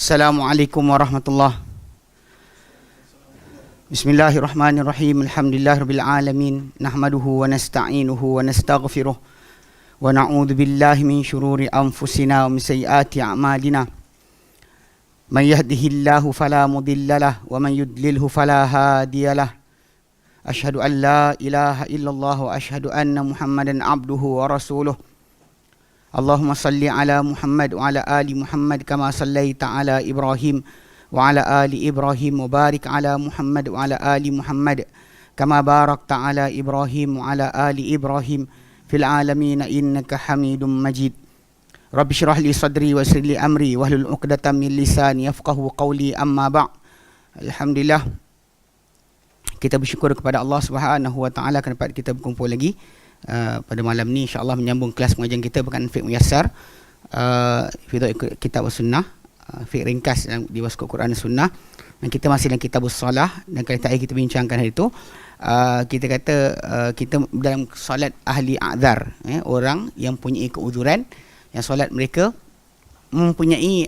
Assalamualaikum warahmatullahi. Bismillahirrahmanirrahim. Alhamdulillahirabbil alamin. Nahmaduhu wa nasta'inuhu wa nastaghfiruh. Wa na'udzu billahi min syururi anfusina wa min sayyiati a'malina. Man yahdihillahu fala mudhillalah wa man yudlilhu fala hadiyalah. Asyhadu an la ilaha illallah wa asyhadu anna Muhammadan abduhu wa rasuluh. Allahumma salli ala Muhammad wa ala ali Muhammad kama sallaita ala Ibrahim wa ala ali Ibrahim wa barik ala Muhammad wa ala ali Muhammad kama barakta ala Ibrahim wa ala ali Ibrahim fil alamin innaka Hamidum Majid. Rabbi shrah li sadri wa yassir li amri wahlul 'uqdatam min lisani yafqahu qawli, amma ba'. Alhamdulillah, kita bersyukur kepada Allah Subhanahu wa taala kerana kita berkumpul lagi pada malam ni, insya-Allah menyambung kelas pengajian kita berkenaan fiqh muyassar, fiqh kitab sunnah, fiqh ringkas di wasq Quran dan sunnah. Dan kita masih dalam kitab salah, dan kali tadi kita bincangkan hari itu kita kata kita dalam solat ahli a'dzar, orang yang punya keuzuran, yang solat mereka mempunyai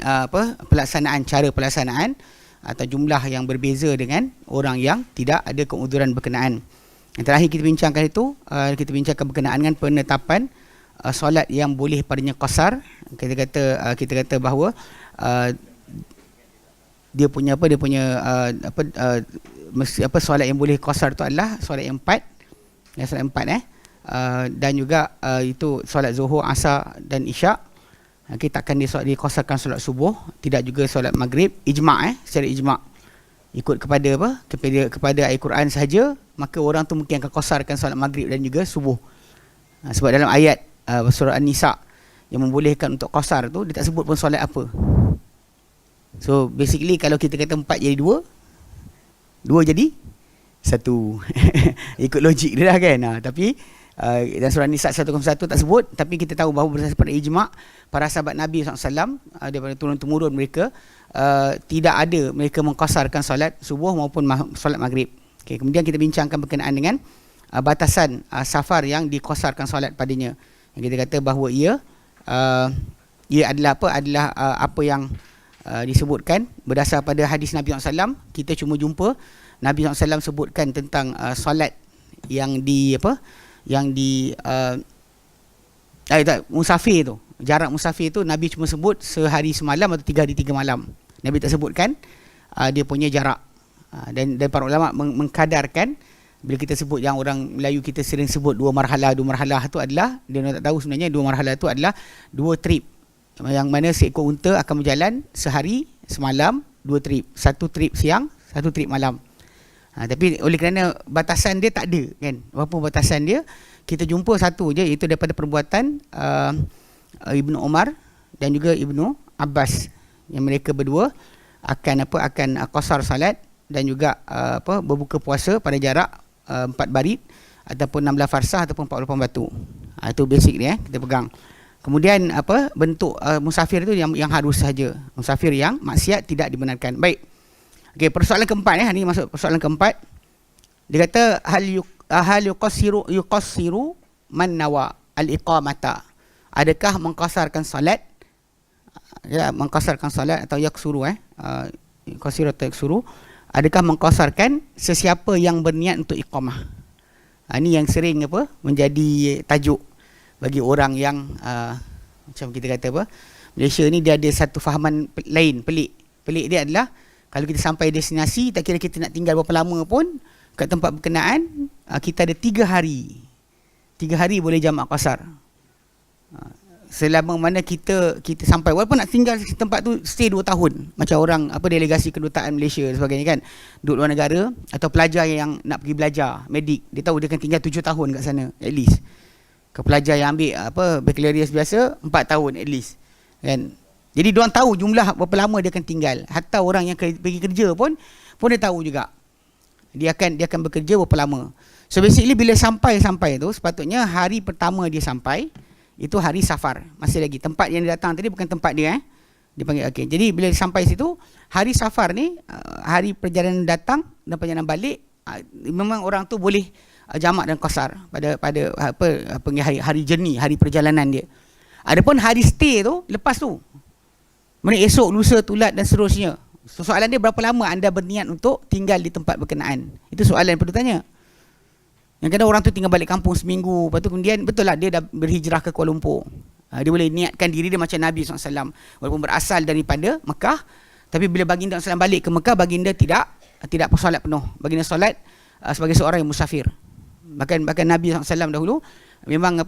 pelaksanaan, cara pelaksanaan atau jumlah yang berbeza dengan orang yang tidak ada keuzuran berkenaan. Yang terakhir kita bincangkan itu, kita bincangkan berkenaan dengan penetapan solat yang boleh padanya qasar. Kita kata bahawa dia punya solat yang boleh qasar itu adalah solat yang empat, dan juga itu solat zuhur, asar dan isyak. Kita akan diqasarkan solat subuh, tidak juga solat maghrib. Secara ijma', ikut kepada ayat Quran sahaja, maka orang tu mungkin akan qasarkan solat maghrib dan juga subuh. Sebab dalam ayat surah An-Nisa yang membolehkan untuk qasar tu, dia tak sebut pun solat apa. So basically kalau kita kata 4 jadi 2 jadi 1. Ikut logik dia dah kan. Tapi dalam surah An-Nisa 101 tak sebut, tapi kita tahu bahawa berdasarkan pada ijma' para sahabat Nabi SAW, daripada turun-temurun mereka, tidak ada mereka mengqasarkan solat subuh maupun solat maghrib. Okay, kemudian kita bincangkan berkenaan dengan batasan safar yang diqasarkan solat padanya. Yang kita kata bahawa ia adalah apa yang disebutkan berdasar pada hadis Nabi SAW. Kita cuma jumpa Nabi SAW sebutkan tentang solat yang musafir tu, jarak musafir tu Nabi cuma sebut sehari semalam atau 3 hari 3 malam. Nabi tak sebutkan dia punya jarak. Dan para ulama mengkadarkan, bila kita sebut yang orang Melayu kita sering sebut dua marhalah tu adalah, dia tak tahu sebenarnya 2 marhalah tu adalah 2 trip, yang mana seekor unta akan berjalan sehari semalam 2 trip, 1 trip siang, 1 trip malam. Tapi oleh kerana batasan dia tak ada kan, berapa batasan dia, kita jumpa satu je, iaitu daripada perbuatan Ibnu Umar dan juga Ibnu Abbas, yang mereka berdua akan qasar salat dan juga berbuka puasa pada jarak 4 barid ataupun 16 farsah ataupun 48 batu. Itu basic dia, kita pegang. Kemudian bentuk musafir itu yang harus saja, musafir yang maksiat tidak dibenarkan. Baik. Okey, persoalan keempat ni masuk persoalan keempat. Dia kata hal yuqassiru man nawa al-iqamata. Adakah mengqasarkan salat, mengqasarkan salat atau yaksuru yuqassiru atau yaksuru, adakah mengqasarkan sesiapa yang berniat untuk iqamah? Ini yang sering menjadi tajuk bagi orang yang macam kita kata Malaysia ni dia ada satu fahaman lain, pelik dia adalah, kalau kita sampai destinasi, tak kira kita nak tinggal berapa lama pun kat tempat berkenaan, kita ada 3 hari. 3 hari boleh jamak qasar. Selama mana kita sampai, walaupun nak tinggal di tempat tu stay 2 tahun, macam orang delegasi kedutaan Malaysia dan sebagainya kan, duduk luar negara, atau pelajar yang nak pergi belajar medik, dia tahu dia akan tinggal 7 tahun kat sana at least. Ke pelajar yang ambil baccalaureate biasa 4 tahun at least kan. Jadi diorang tahu jumlah berapa lama dia akan tinggal. Hatta orang yang pergi kerja pun dia tahu juga dia akan bekerja berapa lama. So basically bila sampai tu, sepatutnya hari pertama dia sampai itu hari safar. Masih lagi tempat yang dia datang tadi bukan tempat dia dia panggil. Okey, jadi bila sampai situ, hari safar ni, hari perjalanan datang dan perjalanan balik, memang orang tu boleh jamak dan qasar pada hari journey, hari perjalanan dia. Adapun hari stay tu lepas tu, Kemudian esok, lusa, tulat dan seterusnya. Soalan dia, berapa lama anda berniat untuk tinggal di tempat berkenaan? Itu soalan yang perlu tanya. Yang kadang orang tu tinggal balik kampung seminggu, lepas tu kemudian betul lah dia dah berhijrah ke Kuala Lumpur. Dia boleh niatkan diri dia macam Nabi SAW, walaupun berasal daripada Mekah, tapi bila baginda SAW balik ke Mekah, baginda tidak solat penuh. Baginda solat sebagai seorang yang musafir. Bahkan Nabi SAW dahulu memang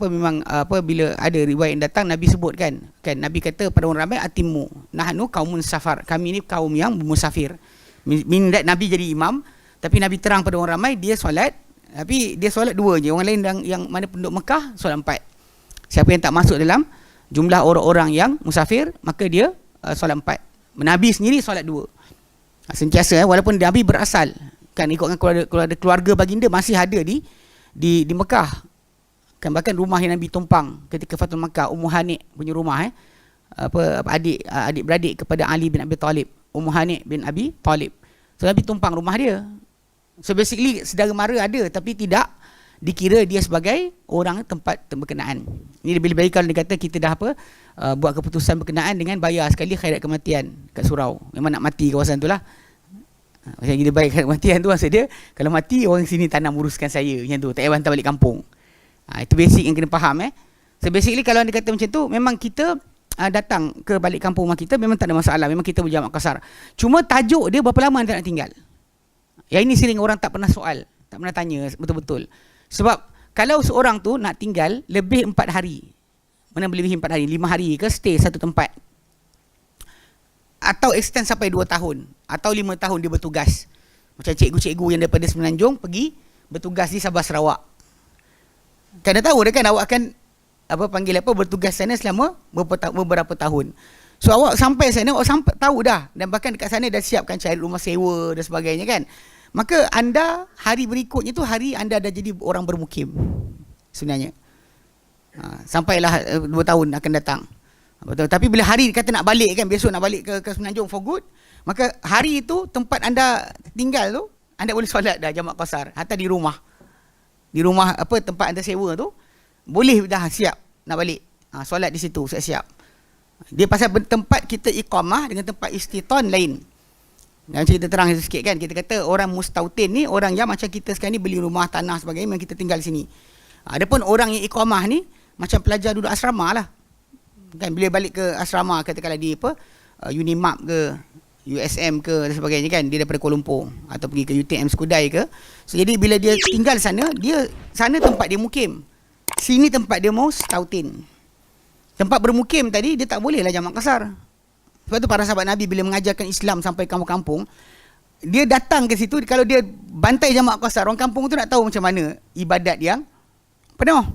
bila ada riwayat yang datang, Nabi sebut kan Nabi kata pada orang ramai, atimmu nahnu qaumun safar, kami ni kaum yang musafir. Nabi jadi imam, tapi Nabi terang pada orang ramai dia solat, tapi dia solat 2 je. Orang lain yang mana penduduk Mekah solat 4. Siapa yang tak masuk dalam jumlah orang-orang yang musafir, maka dia solat 4. Nabi sendiri solat 2. Sentiasa walaupun Nabi berasal kan ikutkan keluarga baginda masih ada di Mekah. Kan bahkan rumah yang Nabi tumpang ketika Fatul Makkah, Ummu Hani punya rumah adik-beradik kepada Ali bin Abi Talib, Ummu Hani bin Abi Talib. So Nabi tumpang rumah dia. So basically saudara mara ada, tapi tidak dikira dia sebagai orang tempat berkenaan. Ini lebih baik kalau dia kata kita dah buat keputusan berkenaan dengan bayar sekali khairat kematian kat surau. Memang nak mati kawasan tu lah. Macam kita bayar khairat kematian tu, maksud dia kalau mati orang sini tak nak uruskan saya macam tu, tak payah hantar balik kampung. Itu basic yang kena faham. So basically kalau dia kata macam tu, memang kita datang ke balik kampung rumah kita memang tak ada masalah, memang kita berjamak kasar. Cuma tajuk dia berapa lama anda nak tinggal. Yang ini sering orang tak pernah soal, tak pernah tanya betul-betul. Sebab kalau seorang tu nak tinggal lebih 4 hari, mana boleh lebih 4 hari, 5 hari ke stay satu tempat, atau extend sampai 2 tahun atau 5 tahun dia bertugas. Macam cikgu-cikgu yang daripada Semenanjung pergi bertugas di Sabah Sarawak. Kan dah tahu dah kan awak akan bertugas sana selama beberapa tahun. So awak sampai sana, awak tahu dah, dan bahkan dekat sana dah siapkan cari rumah sewa dan sebagainya kan. Maka anda hari berikutnya tu hari anda dah jadi orang bermukim sebenarnya. Sampailah 2 tahun akan datang. Betul. Tapi bila hari kata nak balik kan, besok nak balik ke Semenanjung for good, maka hari itu tempat anda tinggal tu anda boleh solat dah jamak qasar, hatta di rumah. Di rumah tempat anda sewa tu boleh dah siap nak balik. Solat di situ siap-siap. Dia pasal tempat kita iqamah dengan tempat istitan lain. Dan kita terang sikit kan, kita kata orang mustautin ni orang yang macam kita sekarang ni beli rumah tanah sebagainya, memang kita tinggal sini. Adapun orang yang iqamah ni macam pelajar duduk asrama lah. Kan bila balik ke asrama, katakanlah di Unimap ke USM ke dan sebagainya kan, dia daripada Kuala Lumpur atau pergi ke UTM Skudai ke. So jadi bila dia tinggal sana, dia sana tempat dia mukim, sini tempat dia mau stautin. Tempat bermukim tadi dia tak boleh lah jamak kasar. Sebab tu para sahabat Nabi bila mengajarkan Islam sampai kampung-kampung, dia datang ke situ, kalau dia bantai jamak kasar, orang kampung tu nak tahu macam mana ibadat yang penuh.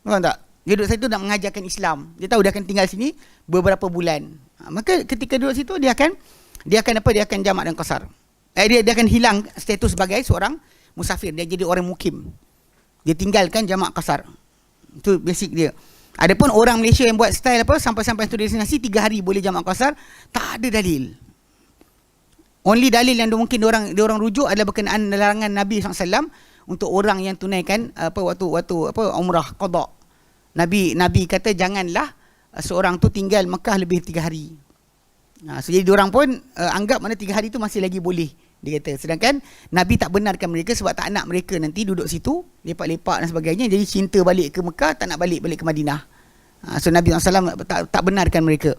Faham tak? Dia duduk situ nak mengajarkan Islam. Dia tahu dia akan tinggal sini beberapa bulan. Maka ketika duduk situ dia akan jamak dan qasar. Dia akan hilang status sebagai seorang musafir, dia jadi orang mukim. Dia tinggalkan jamak qasar. Itu basic dia. Adapun orang Malaysia yang buat style sampai-sampai satu destinasi 3 hari boleh jamak qasar, tak ada dalil. Only dalil yang mungkin dia orang rujuk adalah berkenaan larangan Nabi SAW untuk orang yang tunaikan waktu umrah qada. Nabi kata janganlah seorang tu tinggal Mekah lebih 3 hari. So jadi diorang pun anggap mana 3 hari tu masih lagi boleh, dia kata. Sedangkan Nabi tak benarkan mereka sebab tak nak mereka nanti duduk situ lepak-lepak dan sebagainya, jadi cinta balik ke Mekah, tak nak balik ke Madinah. So Nabi SAW tak benarkan mereka.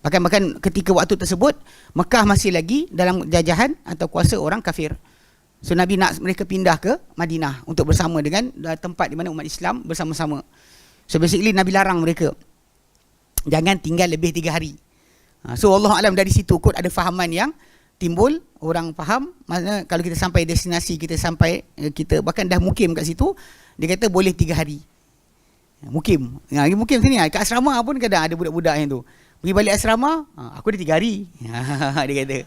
Bahkan ketika waktu tersebut Mekah masih lagi dalam jajahan atau kuasa orang kafir. So Nabi nak mereka pindah ke Madinah untuk bersama dengan tempat di mana umat Islam bersama-sama. So basically Nabi larang mereka jangan tinggal lebih 3 hari. So Allah Alam dari situ kot ada fahaman yang timbul. Orang faham maksudnya kalau kita sampai destinasi, kita bahkan dah mukim kat situ, dia kata boleh 3 hari mukim. Mukim sini kat asrama pun kadang ada budak-budak yang tu pergi balik asrama, aku ada 3 hari. Dia kata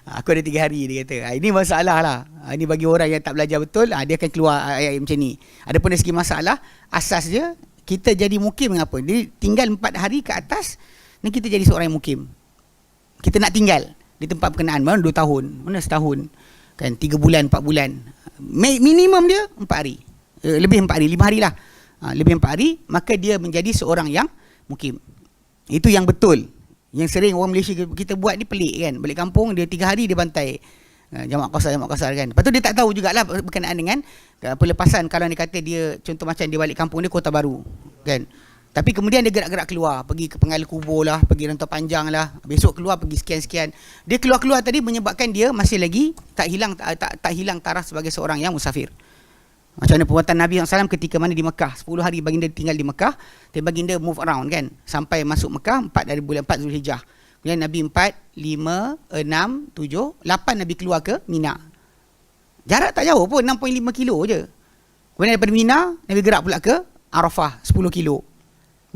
aku ada 3 hari, dia kata. Ini masalah lah. Ini bagi orang yang tak belajar betul, dia akan keluar ayat macam ni. Adapun dari segi masalah, asas dia kita jadi mukim mengapa? Jadi tinggal 4 hari ke atas ni kita jadi seorang yang mukim. Kita nak tinggal di tempat berkenaan, mana 2 tahun, mana setahun, kan 3 bulan, 4 bulan. Minimum dia 4 hari. Lebih 4 hari, 5 hari lah. Lebih 4 hari, maka dia menjadi seorang yang mukim. Itu yang betul. Yang sering orang Malaysia kita buat ni pelik kan. Balik kampung dia 3 hari dia bantai. Jamak kasar kan. Lepas tu dia tak tahu jugalah berkenaan dengan pelepasan. Kalau dia kata dia, contoh macam dia balik kampung dia Kota Baru kan. Tapi kemudian dia gerak-gerak keluar, pergi ke Pengala Kubur lah, pergi Rantau Panjang lah, besok keluar pergi sekian-sekian. Dia keluar-keluar tadi menyebabkan dia masih lagi tak hilang taraf sebagai seorang yang musafir. Macam mana perbuatan Nabi SAW ketika mana di Mekah, 10 hari baginda tinggal di Mekah, dan baginda move around kan, sampai masuk Mekah 4 dari bulan 4 Zulhijjah. Kemudian Nabi 4, 5, 6, 7, 8 Nabi keluar ke Mina. Jarak tak jauh pun, 6.5 kilo je. Kemudian daripada Mina, Nabi gerak pula ke Arafah, 10 kilo.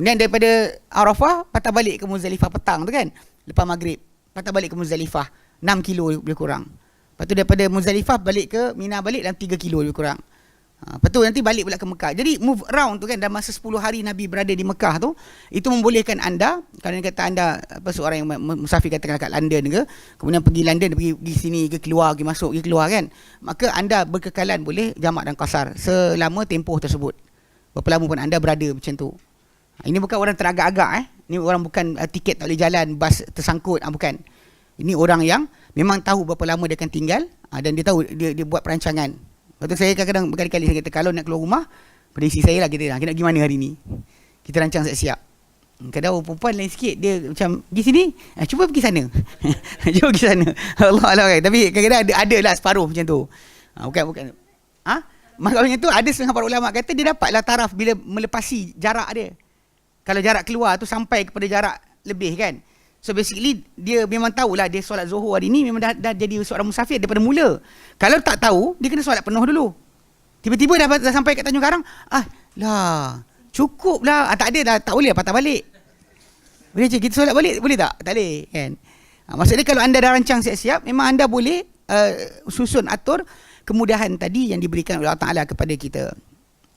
Kemudian daripada Arafah, patah balik ke Muzdalifah petang tu kan, lepas maghrib, patah balik ke Muzdalifah, 6 kilo lebih kurang. Lepas tu daripada Muzdalifah balik ke Mina balik dalam 3 kilo lebih kurang. Lepas tu nanti balik pula ke Mekah. Jadi move around tu kan, dalam masa 10 hari Nabi berada di Mekah tu, itu membolehkan anda, kalau kata anda seorang yang musafir katakanlah kat London ke, kemudian pergi London, pergi sini ke, keluar, pergi masuk, pergi keluar kan, maka anda berkekalan boleh jamak dan qasar selama tempoh tersebut. Berapa lama pun anda berada macam tu. Ini bukan orang teragak-agak Ini orang bukan tiket tak boleh jalan, bas tersangkut, bukan. Ini orang yang memang tahu berapa lama dia akan tinggal, dan dia tahu dia buat perancangan. Lepas tu saya kadang-kadang berkali-kali saya kata, kalau nak keluar rumah, pada isi saya lah, kita nak pergi mana hari ni, kita rancang siap-siap. Kadang orang perempuan lain sikit, dia macam pergi sini, cuba pergi sana. Cuba pergi sana. Allah kan. Tapi kadang-kadang ada lah separuh macam tu. Bukan. Makanya tu ada setengah para ulama kata dia dapatlah taraf bila melepasi jarak dia. Kalau jarak keluar tu sampai kepada jarak lebih kan. So basically dia memang tahulah dia solat Zuhur hari ni memang dah jadi seorang musafir daripada mula. Kalau tak tahu, dia kena solat penuh dulu. Tiba-tiba dah sampai kat Tanjung Karang, cukup lah. Tak ada dah, tak boleh patah balik. Boleh je kita solat balik, boleh tak? Tak boleh kan. Maksudnya kalau anda dah rancang siap-siap, memang anda boleh susun atur kemudahan tadi yang diberikan oleh Allah Ta'ala kepada kita.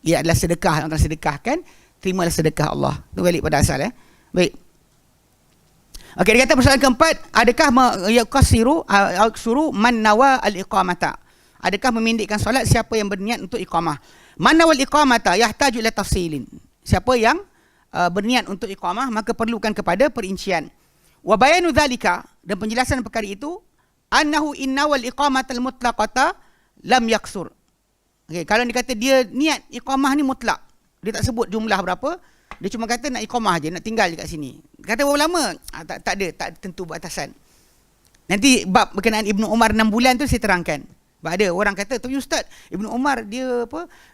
Ia adalah sedekah, Allah sedekahkan, terimalah sedekah Allah. Itu balik pada asal Baik. Okey, dia kata persoalan keempat, adakah yaqsiru man nawa al-iqamata? Adakah memendekkan solat siapa yang berniat untuk iqamah? Man nawa al-iqamata yahtaju ila tafsilin. Siapa yang berniat untuk iqamah maka perlukan kepada perincian. Wa bayanu dzalika, dan penjelasan perkara itu, annahu innawal iqamatal mutlaqata lam yaqsur. Okey, kalau dia kata dia niat iqamah ni mutlak, dia tak sebut jumlah berapa, dia cuma kata nak iqamah je, nak tinggal je kat sini. Kata berapa lama? Tak ada tentu batasan. Nanti bab berkenaan Ibnu Umar 6 bulan tu saya terangkan. Sebab ada orang kata, tapi Ustaz, Ibnu Umar dia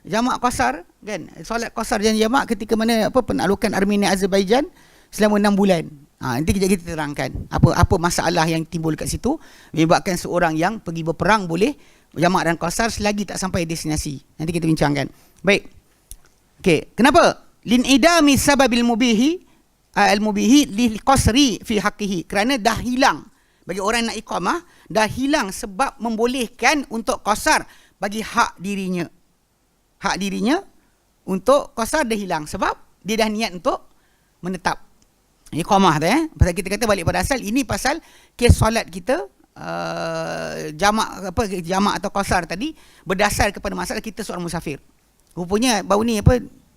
jamak qasar kan? Solat qasar dan jamak ketika mana penaklukan Armenia Azerbaijan selama 6 bulan. Nanti kejap kita terangkan apa masalah yang timbul kat situ menyebabkan seorang yang pergi berperang boleh jamak dan qasar selagi tak sampai destinasi. Nanti kita bincangkan. Baik. Okey, kenapa? Lin idami sababil mubihi al-mubihi lil qasri fi haqqihi. Kerana dah hilang bagi orang nak iqamah, dah hilang sebab membolehkan untuk qasar bagi hak dirinya. Hak dirinya untuk qasar dah hilang sebab dia dah niat untuk menetap. Iqamah tu pasal kita kata balik pada asal, ini pasal kes solat kita jamak atau qasar tadi berdasar kepada masalah kita seorang musafir. Rupanya baru ni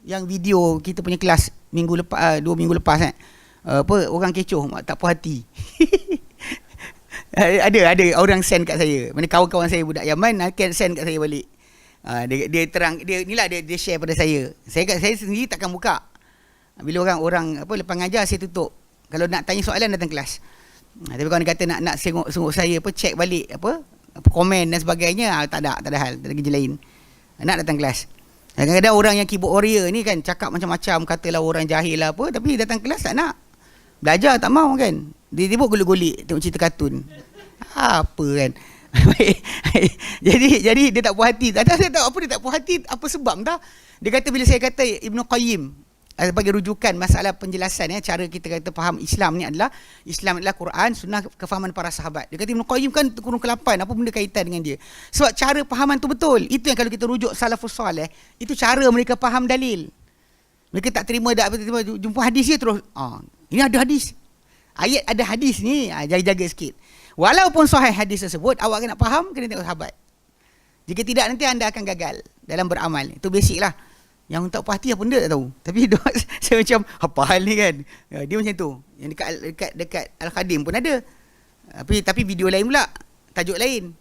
yang video kita punya kelas minggu lepas 2 minggu lepas orang kecoh tak puas hati. ada orang send kat saya, mana kawan-kawan saya budak Yaman akan send kat saya balik. Dia terang, dia share pada saya sendiri takkan buka. Bila orang lepas ngajar saya tutup. Kalau nak tanya soalan datang kelas. Tapi kalau dia kata nak sengok saya check balik komen dan sebagainya, tak ada hal, tak ada kerja lain. Nak datang kelas. Kadang-kadang orang yang keyboard warrior ni kan cakap macam-macam, katalah orang jahil lah tapi datang kelas tak nak. Belajar tak mau kan. Dia sibuk golek-golek tengok cerita kartun. Apa kan. jadi dia tak puas hati. Tak tahu saya tahu apa dia tak puas hati, apa sebab dah. Dia kata bila saya kata Ibnu Qayyim sebagai rujukan masalah penjelasan cara kita kata faham Islam adalah Quran, sunnah, kefahaman para sahabat. Dia kata Ibnu Qayyim kan kurun ke-8, apa benda kaitan dengan dia? Sebab cara fahaman tu betul. Itu yang kalau kita rujuk salafus soleh, itu cara mereka faham dalil. Mereka tak terima jumpa hadis dia terus ini ada hadis. Ayat ada hadis ni, jaga-jaga sikit. Walaupun sahih hadis tersebut, awak kena faham, kena tengok sahabat. Jika tidak nanti anda akan gagal dalam beramal. Itu basic lah. Yang tak puas hati apa benda tak tahu. Tapi dia, saya macam apa hal ni kan. Dia macam tu. Yang dekat Al-Khadim pun ada. Tapi video lain pula, tajuk lain.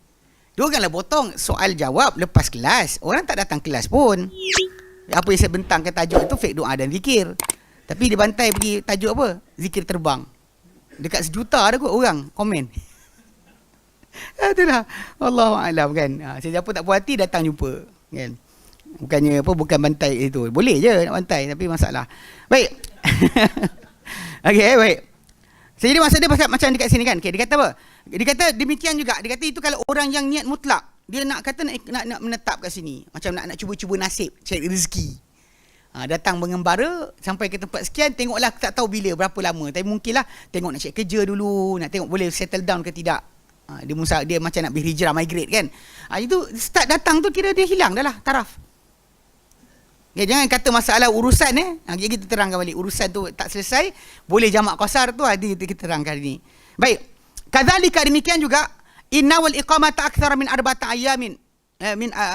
Dia oranglah potong soal jawab lepas kelas. Orang tak datang kelas pun. Apa yang saya bentangkan tajuk itu fake doa dan zikir. Tapi dia bantai pergi tajuk apa? Zikir terbang. Dekat 1 juta ada kot orang komen. Itulah. Allahu'alam kan. Siapa tak puas hati datang jumpa kan. Bukannya apa, bukan bantai itu. Boleh je nak bantai, tapi masalah. Baik. Okey, baik. Jadi maksud dia pasal macam dekat sini kan. Okay, dia kata apa? Dia kata demikian juga. Dia kata itu kalau orang yang niat mutlak, dia nak kata nak menetap kat sini. Macam nak cuba-cuba nasib, cari rezeki. Datang mengembara sampai ke tempat sekian, tengoklah tak tahu bila, berapa lama. Tapi mungkinlah tengok nak cek kerja dulu, nak tengok boleh settle down ke tidak. Dia macam nak berhijrah, migrate kan. Itu start datang tu kira dia hilang dah lah taraf. Okay, jangan kata masalah urusan kita terangkan balik. Urusan tu tak selesai, boleh jamak qasar tu kita terangkan ini. Baik. Kadzalika demikian juga inna wal iqamata aktsara min 4 ayamin.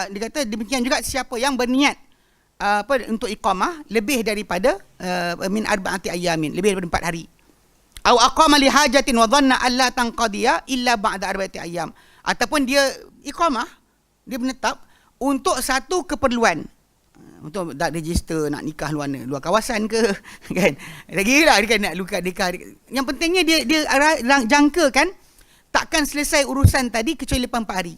Dia kata demikian juga siapa yang berniat untuk iqamah lebih daripada min 4 ayamin, lebih daripada 4 hari. Au aqama li hajatin wa dhanna alla tanqadiya illa ba'da 4 ayam. Ataupun dia iqamah, dia menetap untuk satu keperluan. Untuk nak register, nak nikah luar kawasan ke kan. Lagi lah dia kan nak nikah. Yang pentingnya dia jangka kan takkan selesai urusan tadi kecuali lepas 4 hari.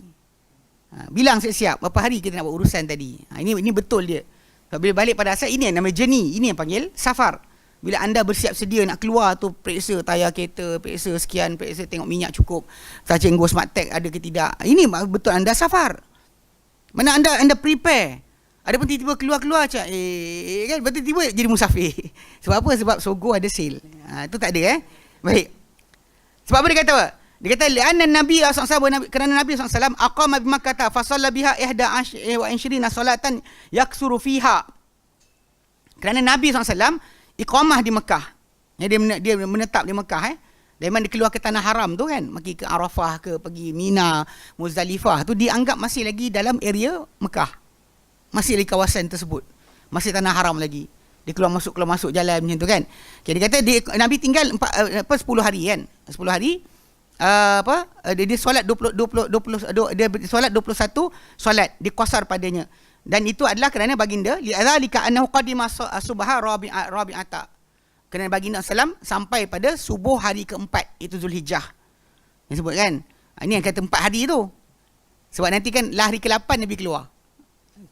Bilang siap-siap berapa hari kita nak buat urusan tadi. Ini betul dia. Bila balik pada asal, ini yang namanya journey, ini yang panggil safar. Bila anda bersiap sedia nak keluar tu, periksa tayar kereta, periksa sekian, periksa tengok minyak cukup, Tajenggo Smart Tech ada ke tidak. Ini betul anda safar. Mana anda prepare. Ada pun tiba-tiba keluar macam kan, tiba-tiba jadi musafir. Sebab apa? Sebab Sogo ada sale. Itu tak ada Baik. Sebab apa dia kata apa? Dia kata li'anna Nabi SAW, kerana Nabi SAW aqama bi Makkah fa shalla biha 21 salatan yaksuru fiha. Kerana Nabi SAW iqamah di Mekah. Dia menetap di Mekah Dari mana dia keluar ke tanah haram tu kan, pergi ke Arafah ke, pergi Mina, Muzdalifah tu dianggap masih lagi dalam area Mekah. Masih di kawasan tersebut. Masih tanah haram lagi. Dia keluar masuk jalan macam tu kan. Okay, dia kata Nabi tinggal 10 hari kan. 10 hari dia solat 20 dia solat 21 solat diqasar padanya. Dan itu adalah kerana baginda li'adzalika annahu qadima subha rabi'ata. Kerana baginda sallam sampai pada subuh hari keempat, itu Zulhijjah. Yang sebut kan. Ini yang kata 4 hari tu. Sebab nanti kan lah hari ke-8 Nabi keluar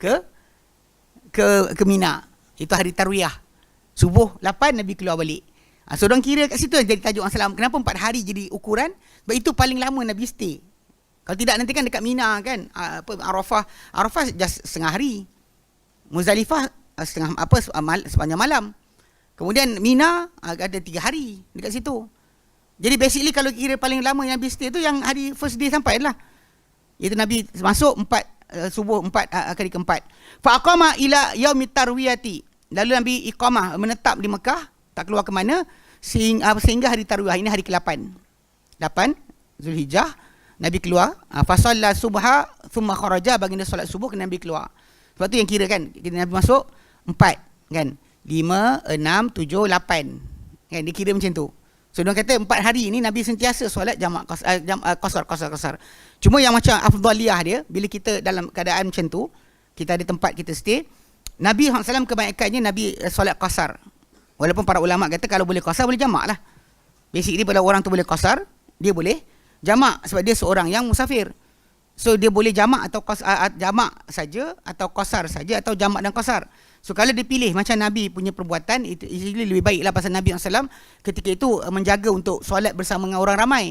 ke Mina. Itu hari tarwiyah. Subuh 8 Nabi keluar balik. So orang kira kat situ jadi tajuk Salam. Kenapa 4 hari jadi ukuran? Sebab itu paling lama Nabi stay. Kalau tidak nanti kan dekat Mina kan, Arafah just setengah hari. Muzdalifah sepanjang malam. Kemudian Mina ada 3 hari dekat situ. Jadi basically kalau kira paling lama Nabi stay tu yang hari first day sampai lah. Itu Nabi masuk subuh 4 kali keempat. Fa aqama ila yaumit tarwiyati. Lalu Nabi iqamah menetap di Mekah, tak keluar ke mana sehingga hari tarwiyah. Ini hari ke-8. 8 Zulhijjah Nabi keluar. Fa shalla subha thumma kharaja, baginda solat subuh kena Nabi keluar. Sebab tu yang kira kan, Nabi masuk 4 kan. 5 6 7 8. Kan dikira macam tu. So dia kata 4 hari ini Nabi sentiasa solat jamak qasar. Cuma yang macam afdaliyah dia, bila kita dalam keadaan macam tu, kita ada tempat kita stay, Nabi SAW kebanyakannya Nabi solat qasar. Walaupun para ulama kata kalau boleh qasar boleh jamak lah. Basically bila orang tu boleh qasar, dia boleh jamak sebab dia seorang yang musafir. So dia boleh jamak atau jamak saja atau qasar saja atau jamak dan qasar. So kalau dia pilih macam Nabi punya perbuatan, itu lebih baiklah pasal Nabi SAW ketika itu menjaga untuk solat bersama dengan orang ramai.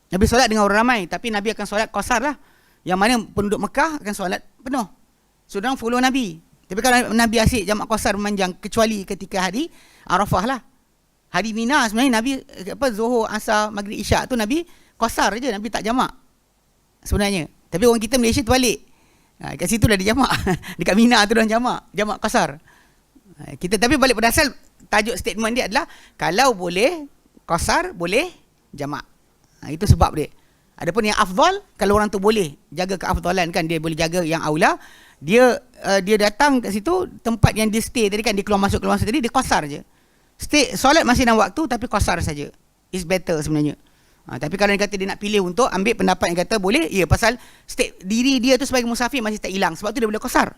Nabi solat dengan orang ramai, tapi Nabi akan solat qasar lah. Yang mana penduduk Mekah akan solat penuh. So orang follow Nabi. Tapi kalau Nabi asyik jamak qasar memanjang, kecuali ketika hari Arafah lah. Hari Mina sebenarnya Nabi Zuhur, Asar, Maghrib, Isyak tu Nabi qasar je, Nabi tak jamak sebenarnya. Tapi orang kita Malaysia tu balik. Kat situ dah dia jamak. Dekat Mina tu dah jamak qasar. Kita tapi balik pada asal, tajuk statement dia adalah kalau boleh qasar, boleh jamak. Itu sebab dia. Adapun yang afdal, kalau orang tu boleh jaga keafdalan kan, dia boleh jaga yang aula. Dia datang kat situ, tempat yang dia stay tadi kan, dia keluar masuk tadi, dia qasar je. Solat masih dalam waktu tapi qasar saja. Is better sebenarnya. Tapi kalau dia kata dia nak pilih untuk ambil pendapat yang kata boleh, ya pasal diri dia tu sebagai musafir masih tak hilang, sebab tu dia boleh qasar.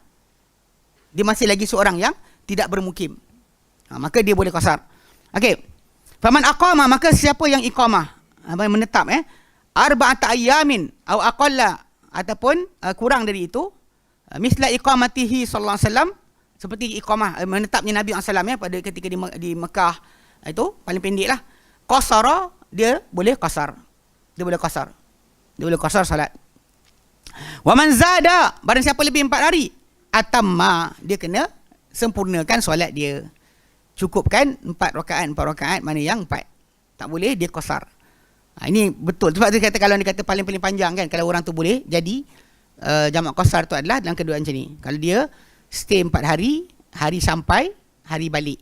Dia masih lagi seorang yang tidak bermukim. Maka dia boleh qasar. Okey. Faman aqama, maka siapa yang iqamah, menetap arba'ata ayyamin au aqalla, ataupun kurang dari itu, misla iqamatihi sallallahu alaihi wasallam, seperti iqamah menetapnya Nabi sallallahu alaihi wasallam pada ketika di Mekah, itu paling pendek lah. Qasara, dia boleh qasar. Dia boleh qasar salat. Wa man zada, barang siapa lebih 4 hari, atamma, dia kena sempurnakan solat dia. Cukupkan 4 rakaat, mana yang 4. Tak boleh dia qasar. Ini betul. Sebab dia kata, kalau dia kata paling panjang kan, kalau orang tu boleh jadi jamak qasar tu adalah dalam keadaan macam ni. Kalau dia stay 4 hari, hari sampai, hari balik.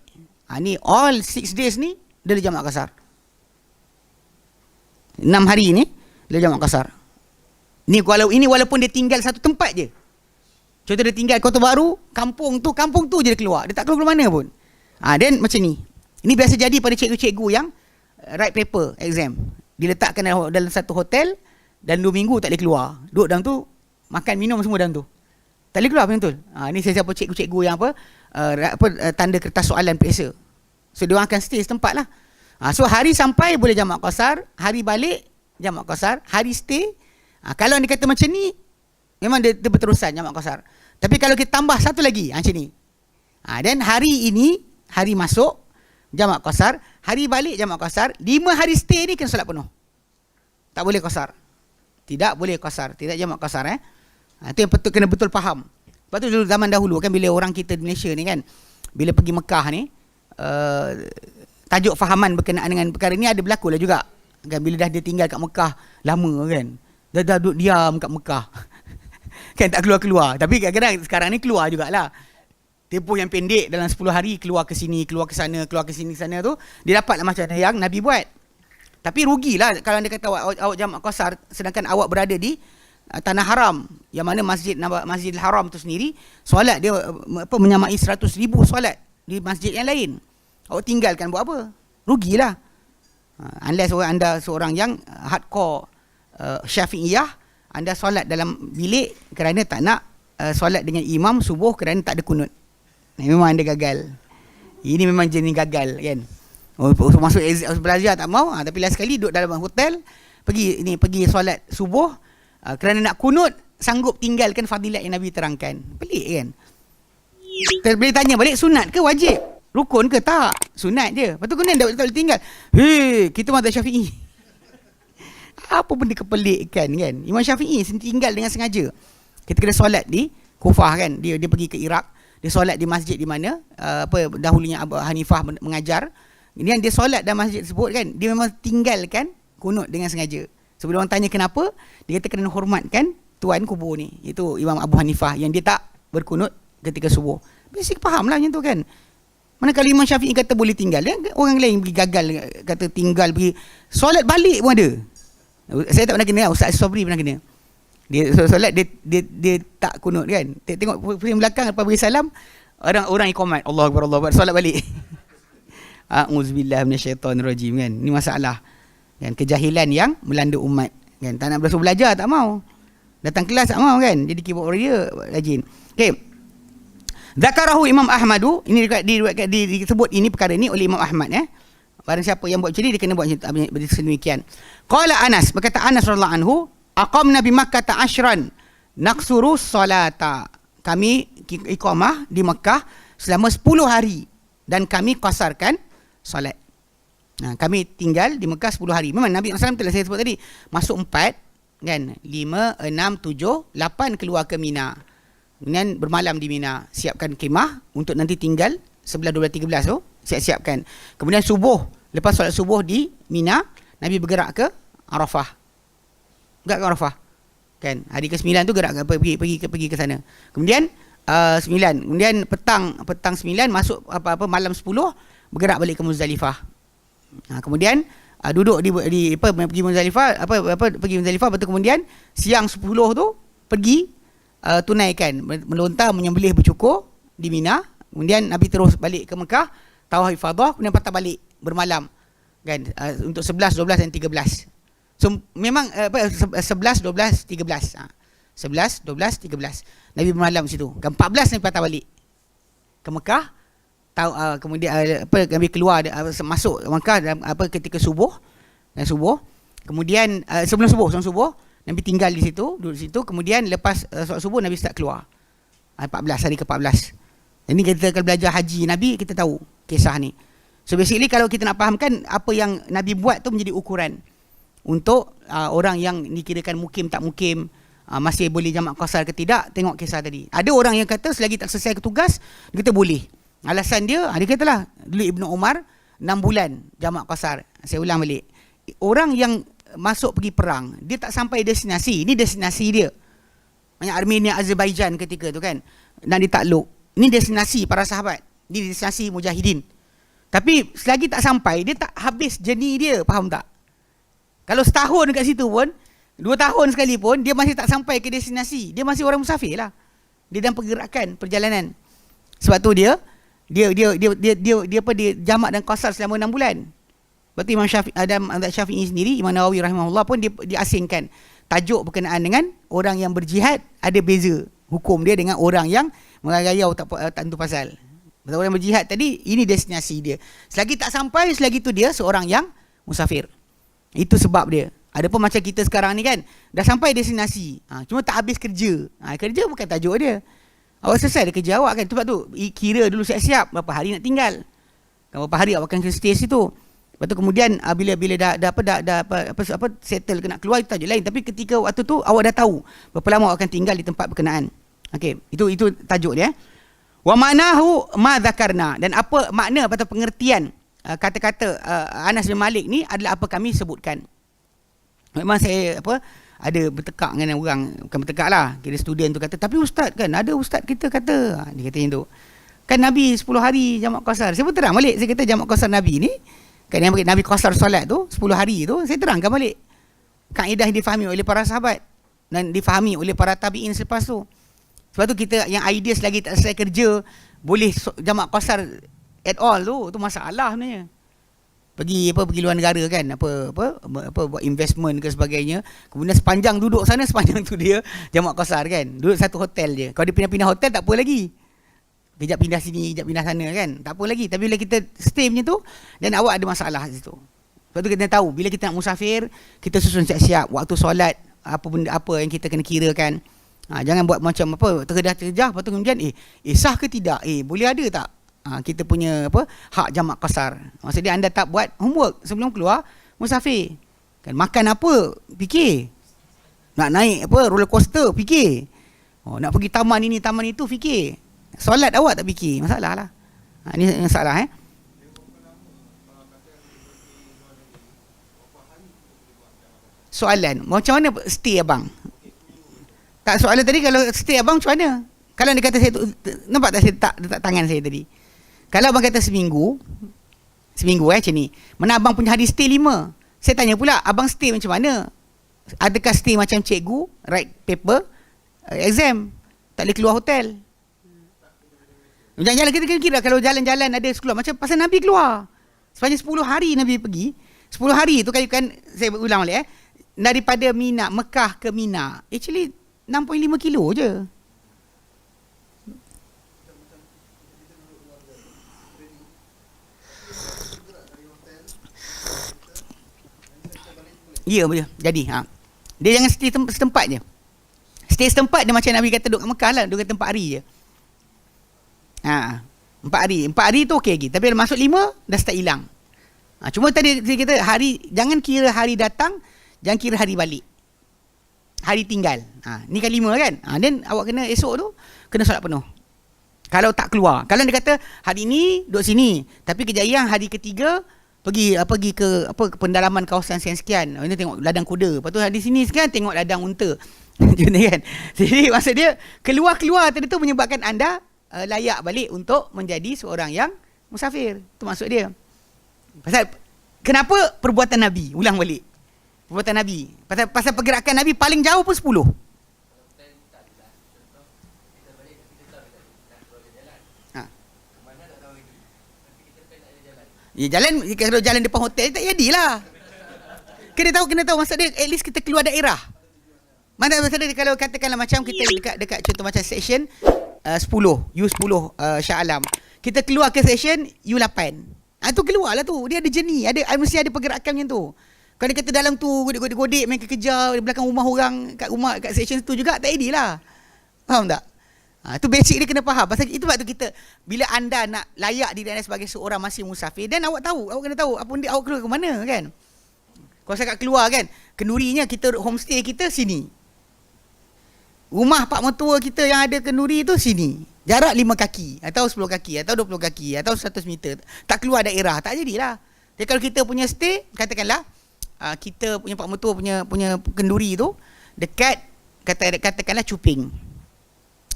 Ni all 6 days ni dia jamak qasar. 6 hari ni dia jamak qasar. Ini walaupun dia tinggal satu tempat je. Contoh dia tinggal Kota Baru, kampung tu je dia keluar. Dia tak keluar mana pun. Dan macam ni. Ini biasa jadi pada cikgu-cikgu yang write paper exam. Diletakkan dalam satu hotel dan 2 minggu tak boleh keluar. Duduk dalam tu, makan minum semua dalam tu. Tak boleh keluar, betul. Ni saya siapa cikgu-cikgu yang tanda kertas soalan periksa. So dia orang akan stay setempat lah. So hari sampai boleh jamak qasar, hari balik jamak qasar, hari stay. Kalau dia kata macam ni, memang dia berterusan jamak qasar. Tapi kalau kita tambah satu lagi, macam ni. Dan hari ini, hari masuk, jamak qasar, hari balik jamak qasar, 5 hari stay ni kena solat penuh. Tak boleh qasar. Tidak boleh qasar, tidak jamak qasar. Itu yang kena betul faham. Lepas tu zaman dahulu kan, bila orang kita di Malaysia ni kan, bila pergi Mekah ni, tajuk fahaman berkenaan dengan perkara ni ada berlaku lah juga kan, bila dah dia tinggal kat Mekah lama kan, dah duduk diam kat Mekah kan, tak keluar-keluar. Tapi kadang-kadang sekarang ni keluar jugalah. Tempoh yang pendek dalam 10 hari, keluar ke sini, keluar ke sana, keluar ke sini, sana tu, dia dapatlah macam yang Nabi buat. Tapi rugilah kalau dia kata awak jamak qasar sedangkan awak berada di tanah haram, yang mana Masjidil Haram tu sendiri, solat dia menyamai 100,000 solat di masjid yang lain. Awak tinggalkan buat apa? Rugilah. Unless anda seorang yang hardcore Syafi'iyah, anda solat dalam bilik kerana tak nak solat dengan imam subuh kerana tak ada kunut. Memang anda gagal. Ini memang jenis gagal kan. Masuk belajar tak mau, tapi last sekali duduk dalam hotel, pergi solat subuh, kerana nak kunut, sanggup tinggalkan fadilat yang Nabi terangkan. Pelik kan? Boleh tanya balik, sunat ke wajib? Rukun ke tak? Sunat je. Lepas tu kemudian tak boleh tinggal. Kita mazhab Syafi'i. Apa benda kepelikan kan? Imam Syafi'i tinggal dengan sengaja. Kita kena solat di Kufah kan. Dia pergi ke Iraq. Dia solat di masjid di mana dahulunya Abu Hanifah mengajar. Ini dia solat dalam masjid tersebut kan. Dia memang tinggalkan kunut dengan sengaja. Sebelum orang tanya kenapa, dia kata kena hormatkan tuan kubur ni. Itu Imam Abu Hanifah yang dia tak berkunut ketika subuh. Basic faham lah macam tu kan. Manakala Imam Syafi'i kata boleh tinggal, orang lain pergi gagal kata tinggal, pergi solat balik pun ada. Saya tak pernah kena, Ustaz Sobri pernah kena. Dia solat dia tak kunut kan. Tengok frame belakang lepas beri salam, orang iqamat, Allahu akbar, Allahu akbar, solat balik. A'udzubillah minasyaitonirrajim kan. Ini masalah. Kan, kejahilan yang melanda umat kan. Tak nak belajar tak mau. Datang kelas tak mau kan. Jadi keyboard warrior rajin. Okey. Zakarahu Imam Ahmadu, ini disebut ini perkara ini oleh Imam Ahmad Barang siapa yang buat macam ni, dia kena buat macam sedemikian. Qala Anas, berkata Anas radhiyallahu anhu, aqamna bi Makkah ashran naqsuru salata. Kami iqamah di Makkah selama 10 hari dan kami qasarkan solat. Kami tinggal di Mekah 10 hari. Memang Nabi SAW telah saya sebut tadi, masuk 4 kan, 5, 6, 7, 8 keluar ke Mina. Kemudian bermalam di Mina, siapkan kemah untuk nanti tinggal 11, 12, 13 tu, siap-siapkan. Kemudian subuh, lepas solat subuh di Mina, Nabi bergerak ke Arafah. Gerak ke Arafah. Kan, hari ke-9 tu gerak pergi ke sana. Kemudian 9, kemudian petang 9 masuk malam 10 bergerak balik ke Muzdalifah. Kemudian duduk pergi Muzdalifah, pergi Muzdalifah, betul. Kemudian siang 10 tu pergi tunaikan, melontar, menyembelih, bercukur di Mina. Kemudian Nabi terus balik ke Mekah, tawaf ifadah, kemudian patah balik bermalam kan, untuk 11, 12 dan 13. So memang 11, 12, 13. 11, 12, 13. Nabi bermalam di situ. Kan 14 Nabi patah balik ke Mekah. Kemudian Nabi keluar masuk Mekah dalam ketika subuh. Dan subuh. Kemudian sebelum subuh Nabi tinggal di situ, duduk di situ. Kemudian lepas solat subuh Nabi start keluar. 14 hari ke-14. Ini kita kalau belajar haji Nabi, kita tahu kisah ni. So basically kalau kita nak fahamkan apa yang Nabi buat tu menjadi ukuran untuk orang yang dikirakan mukim tak mukim, masih boleh jamak qasar ke tidak, tengok kisah tadi. Ada orang yang kata selagi tak selesai tugas, kita boleh. Alasan dia katalah dulu Ibnu Umar 6 bulan jamak qasar. Saya ulang balik. Orang yang masuk pergi perang, dia tak sampai destinasi. Ini destinasi dia. Banyak Armenia, Azerbaijan ketika tu kan, nak ditakluk. Ini destinasi para sahabat. Ini destinasi mujahidin. Tapi selagi tak sampai, dia tak habis journey dia, faham tak? Kalau setahun dekat situ pun, 2 tahun sekali pun, dia masih tak sampai ke destinasi. Dia masih orang musafir lah. Dia dalam pergerakan, perjalanan. Sebab tu dia jamak dan qasar selama 6 bulan. Sebab tu Imam Syafi'i sendiri, Imam Nawawi rahimahullah pun dia asingkan tajuk berkenaan dengan orang yang berjihad, ada beza hukum dia dengan orang yang merayau tak tentu pasal. Orang yang berjihad tadi, ini destinasi dia. Selagi tak sampai, selagi tu dia seorang yang musafir. Itu sebab dia. Adapun macam kita sekarang ni kan, dah sampai destinasi, cuma tak habis kerja. Kerja bukan tajuk dia. Awak selesai dah kerja awak kan. Sebab tu kira dulu siap-siap berapa hari nak tinggal. Berapa hari awak akan stay situ. Lepas tu kemudian bila dah settle ke nak keluar, itu tajuk lain. Tapi ketika waktu tu awak dah tahu berapa lama awak akan tinggal di tempat berkenaan. Okey, itu tajuk dia. Wa ma'nahu ma dzakarna, dan apa makna atau pengertian kata-kata Anas bin Malik ni adalah apa kami sebutkan. Memang saya ada bertekak dengan orang, bukan bertekak lah, kira student tu kata, tapi ustaz kan, ada ustaz kita kata, dia kata macam tu. Kan Nabi 10 hari jamak qasar. Saya pun terang balik, saya kata jamak qasar Nabi ni, kan yang Nabi qasar solat tu 10 hari tu, saya terangkan balik. Kaedah yang difahami oleh para sahabat dan difahami oleh para tabi'in selepas tu. Sebab tu kita yang idea selagi tak selesai kerja boleh jamak qasar at all tu masalah sebenarnya. Pergi luar negara kan, buat investment ke sebagainya. Kemudian sepanjang duduk sana, sepanjang tu dia jamak qasar kan. Duduk satu hotel je. Kalau dia pindah-pindah hotel tak apa lagi. Kejap pindah sini, kejap pindah sana kan. Tak apa lagi. Tapi bila kita stay macam tu, dan awak ada masalah di situ. Sebab tu kita tahu bila kita nak musafir, kita susun siap-siap waktu solat, apa yang kita kena kirakan. Jangan buat macam terdedah-terdedah, lepas tu kemudian sah ke tidak? Boleh ada tak kita punya hak jamak qasar? Maksudnya anda tak buat homework sebelum keluar musafir. Kan makan apa? Fikir. Nak naik roller coaster, fikir. Nak pergi taman ini, taman itu, fikir. Solat awak tak fikir, masalah lah. Ini masalah Soalan, macam mana stay abang? Tak, soalan tadi kalau stay abang macam mana? Kalau dia kata saya nampak tak saya letak tangan saya tadi. Kalau abang kata seminggu macam ni. Mana abang punya hari stay 5. Saya tanya pula, abang stay macam mana? Adakah stay macam cikgu, write paper, exam, tak boleh keluar hotel? Jalan-jalan kita kira kalau jalan-jalan ada keluar macam pasal Nabi keluar. Sepanjang 10 hari Nabi pergi. 10 hari tu kan saya ulang balik daripada Mina, Mekah ke Mina. Actually 6.5 kilo je. Ya, betul. Jadi, dia jangan stay setempat je. Stay setempat dia macam Nabi kata duduk kat Mekah lah, duduk kat tempat hari je. 4 hari. 4 hari tu okey lagi. Tapi kalau masuk 5, dah start hilang. Cuma tadi kita hari, jangan kira hari datang, jangan kira hari balik. Hari tinggal. Ni kan 5 kan? Then awak kena esok tu kena solat penuh. Kalau tak keluar. Kalau dia kata hari ni duduk sini, tapi kejayaan hari ketiga pergi ke pendalaman kawasan sekian-sekian. Ini tengok ladang kuda. Lepas tu di sini sekian tengok ladang unta. Macam ni kan. Jadi maksud dia keluar-keluar tadi tu menyebabkan anda layak balik untuk menjadi seorang yang musafir. Itu maksud dia. Pasal kenapa perbuatan Nabi? Ulang balik. Perbuatan Nabi. Pasal pergerakan Nabi paling jauh pun 10. Jalan, kalau jalan depan hotel tak jadilah. Kena tahu maksud dia, at least kita keluar daerah. Mana maksud dia, kalau katakanlah macam kita dekat contoh macam section 10, U10 Shah Alam. Kita keluar ke section U8. Tu keluar lah tu. Dia ada journey, mesti ada pergerakan macam tu. Kalau dia kata dalam tu godek-godek main kejar di belakang rumah orang, kat section tu juga, tak jadilah. Faham tak? Tu basic dia kena faham. Pasal itu waktu kita, bila anda nak layak diri anda sebagai seorang masih musafir, dan awak kena tahu apa benda awak keluar ke mana kan. Kalau saya kat keluar kan, kendurinya kita homestay kita sini. Rumah pak mertua kita yang ada kenduri tu sini. Jarak 5 kaki atau 10 kaki atau 20 kaki atau 100 meter. Tak keluar daerah, tak jadilah. Jadi kalau kita punya stay, katakanlah kita punya pak mertua punya kenduri tu dekat katakanlah Cuping.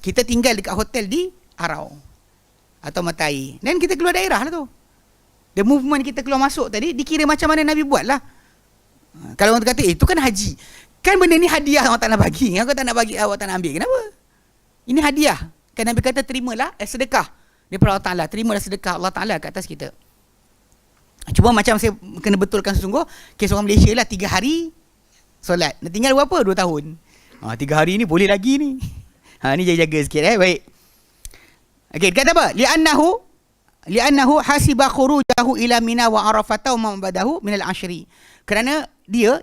Kita tinggal dekat hotel di Arau atau Matai. Dan kita keluar daerah lah tu. The movement kita keluar masuk tadi dikira macam mana Nabi buat lah. Kalau orang kata itu kan haji. Kan benda ni hadiah Allah Ta'ala bagi. Aku tak nak bagi, awak tak nak ambil. Kenapa? Ini hadiah. Kan Nabi kata terimalah sedekah daripada Allah Ta'ala. Terimalah sedekah Allah Ta'ala kat atas kita. Cuma macam saya kena betulkan sesungguh, kes orang Malaysia lah 3 hari solat. Dah tinggal berapa? 2 tahun. 3 hari ni boleh lagi ni. Ni jaga-jaga sikit baik. Okey, kata apa? Li'annahu hasiba khurujahu ila Mina wa Arafah wa ma ba'dahu min al-ashri. Kerana dia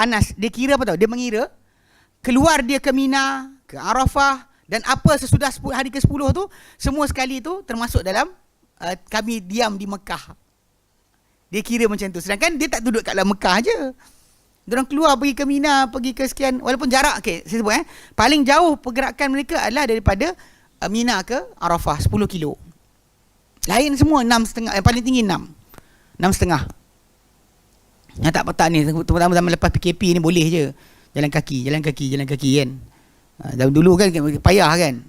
Anas dia kira apa tahu? Dia mengira keluar dia ke Mina, ke Arafah dan apa sesudah hari ke-10 tu, semua sekali tu termasuk dalam kami diam di Mekah. Dia kira macam tu. Sedangkan dia tak duduk kat dalam Mekah je. Diorang keluar pergi ke Mina, pergi ke sekian, walaupun jarak, saya sebut paling jauh pergerakan mereka adalah daripada Mina ke Arafah 10 kilo. Lain semua 6,5, paling tinggi 6,5. Yang tak patah ni, terutama zaman lepas PKP ni boleh je jalan kaki kan. Dulu kan payah kan.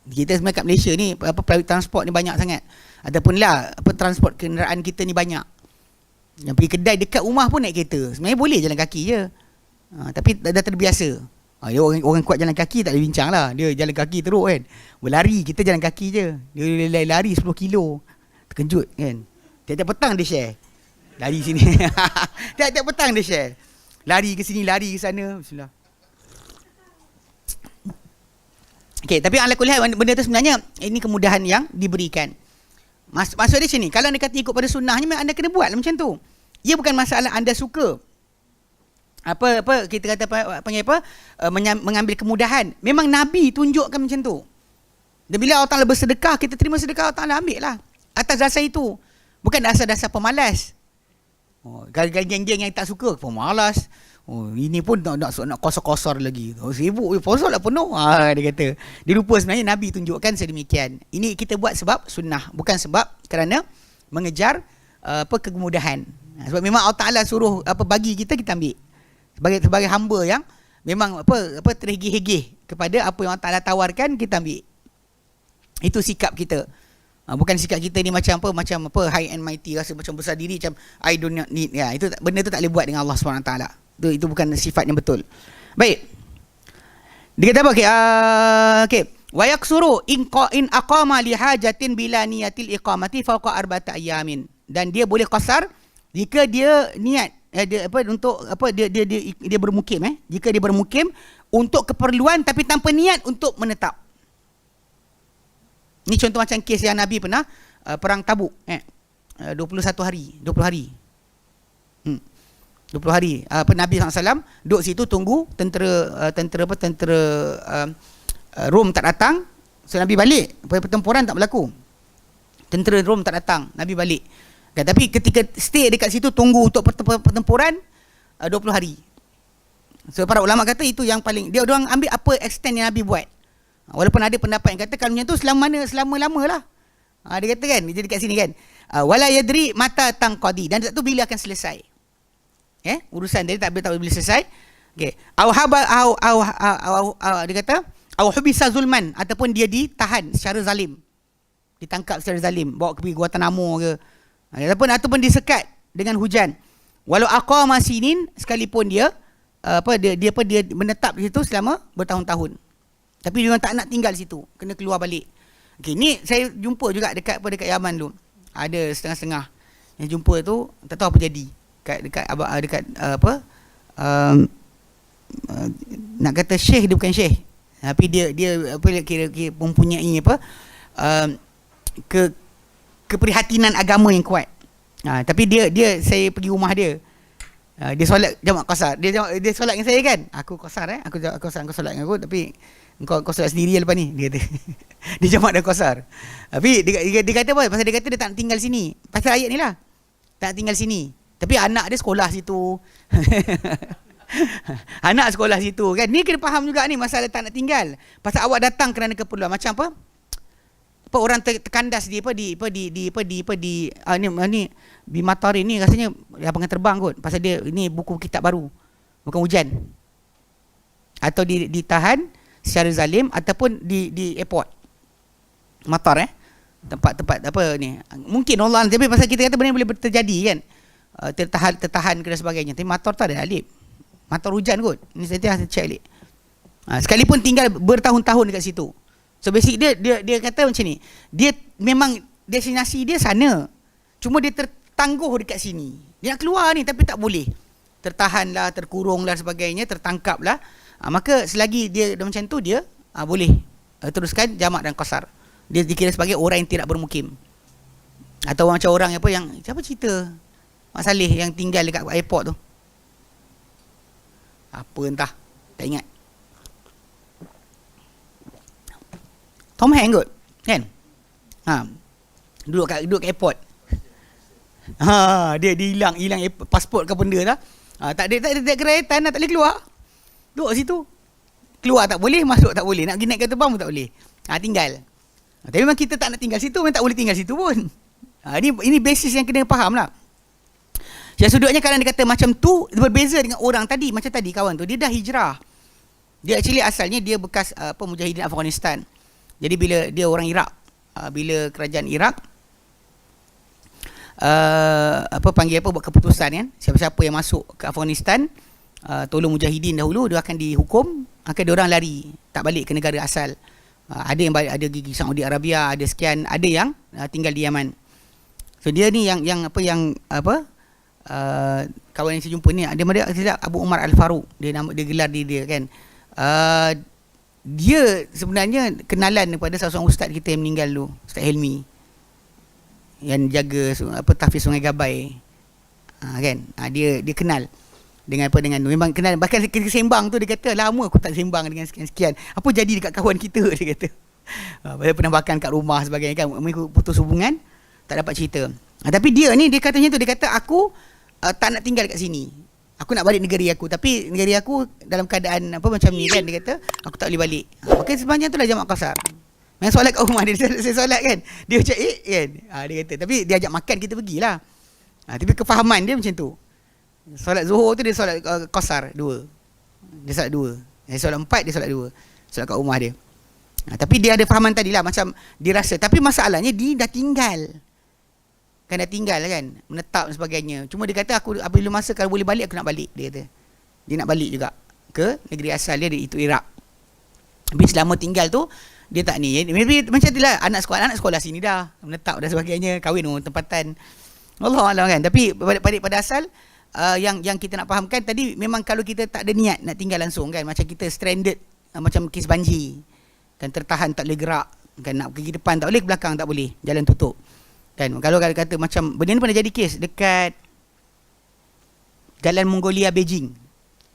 Kita sebenarnya kat Malaysia ni private transport ni banyak sangat. Ataupun lah transport kenderaan kita ni banyak. Yang pergi kedai dekat rumah pun naik kereta. Sebenarnya boleh jalan kaki je. Tapi dah terbiasa. Orang kuat jalan kaki tak boleh bincang lah. Dia jalan kaki teruk kan. Berlari, kita jalan kaki je. Dia lari 10 kilo. Terkejut kan. Tiap-tiap petang dia share. Lari sini. Tiap-tiap petang dia share. Lari ke sini, lari ke sana. Bismillah. Okay, tapi ala kulli hal benda tu sebenarnya ini kemudahan yang diberikan. Maksud dia sini, kalau anda kata ikut pada sunnahnya, memang anda kena buat macam tu. Ia bukan masalah anda suka. Kita kata mengambil kemudahan. Memang Nabi tunjukkan macam tu. Dan bila Allah Ta'ala bersedekah, kita terima sedekah Allah Ta'ala, ambil lah. Atas dasar itu. Bukan dasar-dasar pemalas. Geng-geng yang tak suka, pemalas. Ini pun nak kosor-kosor lagi. Sibuk, puasa lah penuh. Dia kata. Dia lupa sebenarnya Nabi tunjukkan sedemikian. Ini kita buat sebab sunnah, bukan sebab kerana mengejar kemudahan. Sebab memang Allah Ta'ala suruh bagi kita ambil. Sebagai hamba yang memang terhegeh-hegeh kepada apa yang Allah Ta'ala tawarkan, kita ambil. Itu sikap kita. Bukan sikap kita ni macam high and mighty, rasa macam besar diri, macam I do not need. Itu benda tu tak boleh buat dengan Allah SWT. Itu bukan sifat yang betul. Baik. Dia kata apa? Okey. Wa yaksuru in aqama li hajatin bila niyatil iqamati fawqa arba'ati ayamin. Dan dia boleh qasar jika dia niat dia bermukim jika dia bermukim untuk keperluan tapi tanpa niat untuk menetap. Ni contoh macam kes yang Nabi pernah perang Tabuk 20 hari. 20 hari. Nabi SAW duduk situ tunggu tentera Rom tak datang. So Nabi balik, pertempuran tak berlaku. Tentera Rom tak datang, Nabi balik. Tapi ketika stay dekat situ tunggu untuk pertempuran 20 hari. So para ulama kata itu yang paling, dia orang ambil apa extent yang Nabi buat. Walaupun ada pendapat yang kata kalau macam tu selama-lama lah. Dia kata kan, dia dekat sini kan. Wala yadri mata tangqadi, dan tak tahu bila akan selesai. Urusan dia tak boleh selesai. Okey. Dia kata au hubisa zulman, ataupun dia ditahan secara zalim. Ditangkap secara zalim, bawa ke Guantanamo ke. Ataupun disekat dengan hujan. Walau aqama sinin, sekalipun dia menetap di situ selama bertahun-tahun. Tapi dia tak nak tinggal di situ, kena keluar balik. Okey, ni saya jumpa juga dekat Yaman dulu. Ada setengah-setengah Yang jumpa tu tak tahu apa jadi. Dekat apa? Um, nak kata syekh, dia bukan syekh. Tapi dia apa kira mempunyai apa? Ke keprihatinan agama yang kuat. Tapi dia saya pergi rumah dia. Dia solat jamak qasar. Dia solat dengan saya kan. Aku qasar Aku qasar, kau solat dengan aku, tapi kau solat sendiri lepas ni, dia kata. Dia jamak dan qasar. Tapi dia kata apa? Pasal dia kata dia tak nak tinggal sini. Pasal ayat ni lah. Tak nak tinggal sini. Tapi anak dia sekolah situ. Anak sekolah situ kan. Ni kena faham juga ni masalah tak nak tinggal. Pasal awak datang kerana keperluan. Macam apa? Orang terkandas di ni Bimatari ni rasanya lapangan terbang kot. Pasal dia ini buku kitab baru, bukan hujan. Atau ditahan secara zalim, ataupun di airport matar tempat apa ni. Mungkin Allah, tapi pasal kita kata benda boleh terjadi kan. Tertahan dan sebagainya. Tapi matar tak ada alif. Matar hujan kot. Ni saya check balik. Sekalipun tinggal bertahun-tahun dekat situ. So basic dia kata macam ni. Dia memang destinasi dia sana. Cuma dia tertangguh dekat sini. Dia nak keluar ni tapi tak boleh. Tertahanlah, terkurunglah sebagainya, tertangkaplah. Maka selagi dia macam tu, dia boleh teruskan jamak dan qasar. Dia dikira sebagai orang yang tidak bermukim. Atau macam orang apa yang siapa cerita Mak Saleh yang tinggal dekat airport tu. Apa entah, tak ingat. Tom Hanks kot, kan? Duduk kat airport. Dia hilang pasport ke benda dah. Tak ada kereta, tak boleh keluar. Duduk situ. Keluar tak boleh, masuk tak boleh. Nak pergi naik kereta bang pun tak boleh. Tinggal. Tapi memang kita tak nak tinggal situ, memang tak boleh tinggal situ pun. Ini basis yang kena faham lah. Yang sudutnya kadang dia kata macam tu berbeza dengan orang tadi. Macam tadi kawan tu, dia dah hijrah. Dia actually asalnya dia bekas mujahidin Afghanistan. Jadi bila dia orang Iraq, bila kerajaan Iraq buat keputusan kan, siapa-siapa yang masuk ke Afghanistan tolong mujahidin dahulu, dia akan dihukum, akan dia orang lari, tak balik ke negara asal. Ada yang balik, ada gigi Saudi Arabia, ada sekian, ada yang tinggal di Yaman. So dia ni yang kawan yang saya jumpa ni, dia Abu Umar Al-Faruq, dia gelar dia kan. Dia sebenarnya kenalan kepada salah seorang ustaz kita yang meninggal dulu, Ustaz Helmi, yang jaga tahfiz Sungai Gabai, kan. Dia kenal dengan memang kenal, bahkan kita sembang tu dia kata lama aku tak sembang dengan sekian-sekian, apa jadi dekat kawan kita, dia kata. Pernah makan kat rumah sebagainya kan, mereka putus hubungan, tak dapat cerita. Tapi dia ni dia katanya tu, dia kata aku tak nak tinggal kat sini. Aku nak balik negeri aku, tapi negeri aku dalam keadaan macam ni kan, dia kata aku tak boleh balik. Maka sebenarnya itulah jamak qasar. Main solat kat rumah dia, saya solat kan, dia macam kan, dia kata, tapi dia ajak makan, kita pergilah. Tapi kefahaman dia macam tu. Solat Zuhur tu dia solat qasar 2. Dia solat 2. Dia solat 4, dia solat 2. Solat kat rumah dia. Tapi dia ada fahaman tadilah, macam dia rasa, tapi masalahnya dia dah tinggal. Kan dah tinggal kan, menetap dan sebagainya. Cuma dia kata aku apabila masa kalau boleh balik, aku nak balik, dia kata. Dia nak balik juga ke negeri asal dia, itu Iraq. Tapi selama tinggal tu dia tak ni. Maybe macam itulah, anak sekolah sini dah, menetap dan sebagainya, kahwin tempatan. Wallahualam kan. Tapi pada asal yang kita nak fahamkan tadi, memang kalau kita tak ada niat nak tinggal langsung kan, macam kita stranded, macam kes banjir kan, tertahan tak boleh gerak kan, nak pergi depan tak boleh, ke belakang tak boleh, jalan tutup kan. Kalau kata macam benda ni pernah jadi kes dekat Jalan Mongolia Beijing.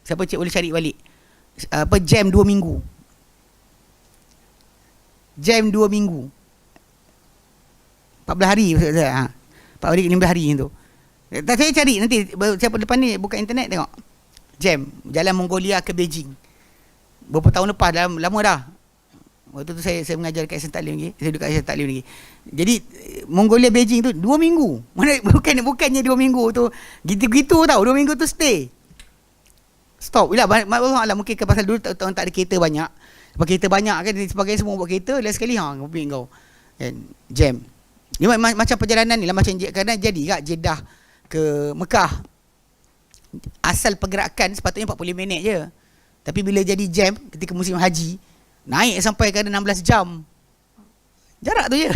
Siapa boleh cari balik. Jam 2 minggu. Jam 2 minggu. 14 hari maksud 14 hari 15 hari tu. Tak, saya cari nanti siapa depan ni buka internet tengok. Jam Jalan Mongolia ke Beijing. Berapa tahun lepas, lama dah. Waktu tu saya mengajar dekat St. Taklim lagi. Saya duduk kat St. Taklim lagi. Jadi Mongolia Beijing tu 2 minggu. Mana bukannya 2 minggu tu gitu-gitu tau. 2 minggu tu stay. Stop. Yalah, Allah mungkin ke pasal dulu tak ada kereta banyak. Sebab kereta banyak kan, sebagainya semua buat kereta, last sekali ngopi kau. Kan jam. Dia macam perjalanan ni lah, macam kadang jadi kat Jeddah ke Mekah. Asal pergerakan sepatutnya 45 minit je. Tapi bila jadi jam ketika musim haji, naik sampai ke 16 jam. Jarak tu je.